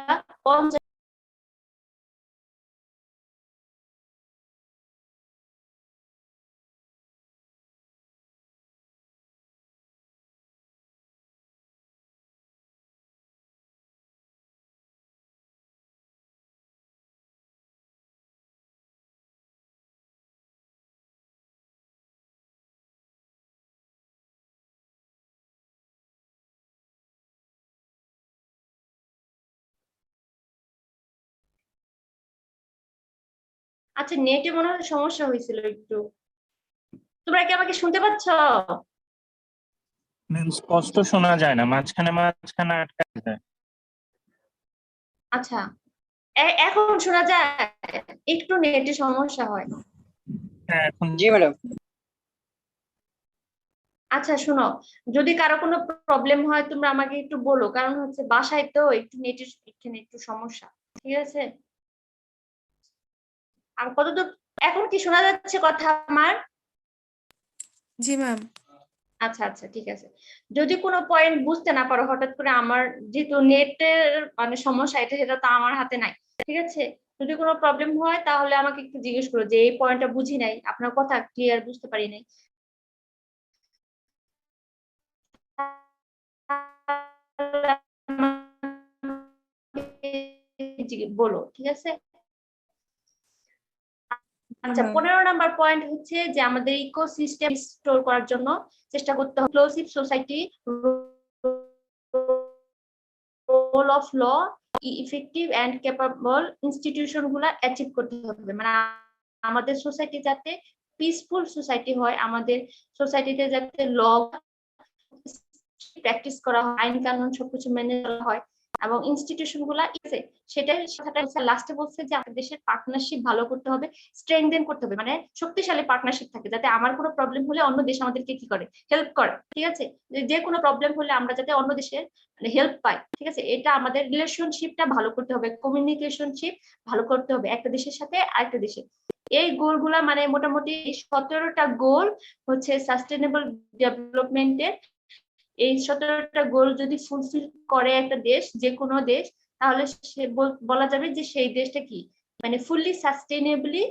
আচ্ছা নেটে মনে হয় সমস্যা হয়েছিল একটু। তোমরা কি আমাকে শুনতে পাচ্ছ? স্পষ্ট শোনা যায় না, মাঝখানে মাঝখানে আটকা যায়। আচ্ছা এখন শোনা যায়? একটু নেটে সমস্যা হয়। হ্যাঁ এখন জি ম্যাডাম। আচ্ছা শোনো, যদি কারো কোনো প্রবলেম হয় তোমরা আমাকে একটু বলো, কারণ হচ্ছে বাসায় তো একটু নেটের এখানে একটু সমস্যা, ঠিক আছে। আর কতদূর এখন কি শোনা যাচ্ছে কথা আমার? জি ম্যাম। আচ্ছা আচ্ছা ঠিক আছে। যদি কোনো পয়েন্ট বুঝতে না পারো হঠাৎ করে, আমার যেহেতু নেটের মানে সমস্যা সেটা তো আমার হাতে নাই, ঠিক আছে। যদি কোনো প্রবলেম হয় তাহলে আমাকে একটু জিজ্ঞেস করো যে এই পয়েন্টটা বুঝি নাই, আপনার কথা ক্লিয়ার বুঝতে পারি নাই। বলো, ঠিক আছে। আচ্ছা 15 নাম্বার পয়েন্ট হচ্ছে যে আমাদের ইকোসিস্টেম স্টোর করার জন্য চেষ্টা করতে হবে। Inclusive society, role of law, effective and capable institution গুলা অ্যাচিভ করতে হবে। মানে আমাদের সোসাইটি যাতে পিসফুল সোসাইটি হয়, আমাদের সোসাইটিতে যাতে ল প্র্যাকটিস করা হয়, আইন কানুন সবকিছু মেনে চলা হয় এবং ইনস্টিটিউশন গুলা সেটাই লাস্টে বলছে যে আমাদের দেশের পার্টনারশিপ ভালো করতে হবে, স্ট্রেংথেন করতে হবে, মানে শক্তিশালী পার্টনারশিপ থাকে যাতে আমার কোনো প্রবলেম হলে অন্য দেশ আমাদেরকে কি করে, হেল্প করে, ঠিক আছে। যে কোনো প্রবলেম হলে আমরা যাতে অন্য দেশের মানে হেল্প পাই, ঠিক আছে। এটা আমাদের রিলেশনশিপটা ভালো করতে হবে, কমিউনিকেশনশিপ ভালো করতে হবে একটা দেশের সাথে আরেকটা দেশের। এই গোলগুলা মানে মোটামুটি 17টা গোল হচ্ছে সাস্টেনেবল ডেভেলপমেন্টের। এই 17টা গোল যদি ফুলফিল করে একটা দেশ, যে কোনো দেশ, তাহলে সে বলা যাবে যে সেই দেশটা কি মানে ফুললি সাস্টেনেবলি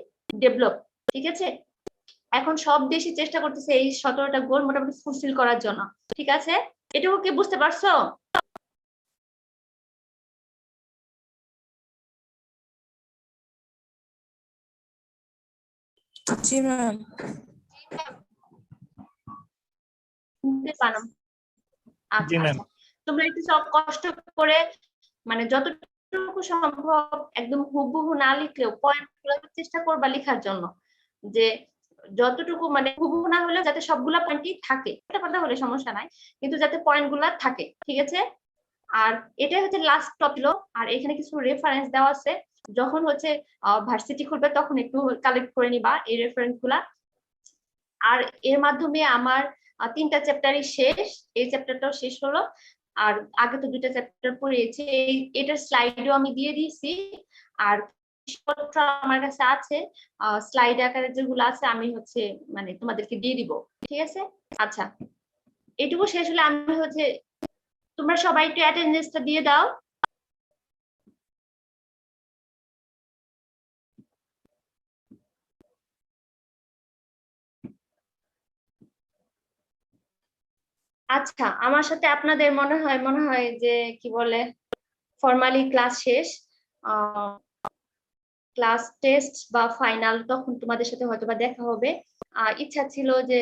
ডেভেলপ, ঠিক আছে। এখন সব দেশই চেষ্টা করতেছে এই 17টা গোল মোটামুটি ফুলফিল করার জন্য, ঠিক আছে। এটুকু কি বুঝতে পারছো? জি ম্যাম। আচ্ছা আচ্ছা তোমরা একটু সব কষ্ট করে মানে যতটুকু সম্ভব একদম হুবহু না লিখলেও পয়েন্ট গুলো চেষ্টা করবা লেখার জন্য, যে যতটুকু মানে হুবহু না হলেও যাতে সবগুলা পয়েন্টই থাকে, এটা কথা হলে সমস্যা নাই, কিন্তু যাতে পয়েন্ট গুলা থাকে, ঠিক আছে। আর এটাই হচ্ছে লাস্ট টপিক। আর এখানে কিছু রেফারেন্স দেওয়া আছে, যখন হচ্ছে ভার্সিটি খুলবে তখন একটু কালেক্ট করে নিবা এই রেফারেন্স গুলা। আর এর মাধ্যমে আমার 3টা চ্যাপ্টারই শেষ, এই চ্যাপ্টারটাও শেষ হলো। আর আগে তো 2টা চ্যাপ্টার পড়িয়েছি, এটার স্লাইডও আমি দিয়ে দিয়েছি। আর আমার কাছে আছে, স্লাইড আকারে যেগুলো আছে আমি হচ্ছে মানে তোমাদেরকে দিয়ে দিব, ঠিক আছে। আচ্ছা এটুকু শেষ হলে আমি হচ্ছে তোমরা সবাই একটু অ্যাটেন্ডেন্সটা দিয়ে দাও। আচ্ছা আমার সাথে আপনাদের মনে হয় যে কি বলে ফর্মালি ক্লাস শেষ, ক্লাস টেস্ট বা ফাইনাল তখন তোমাদের সাথে হয়তো বা দেখা হবে। ইচ্ছা ছিল যে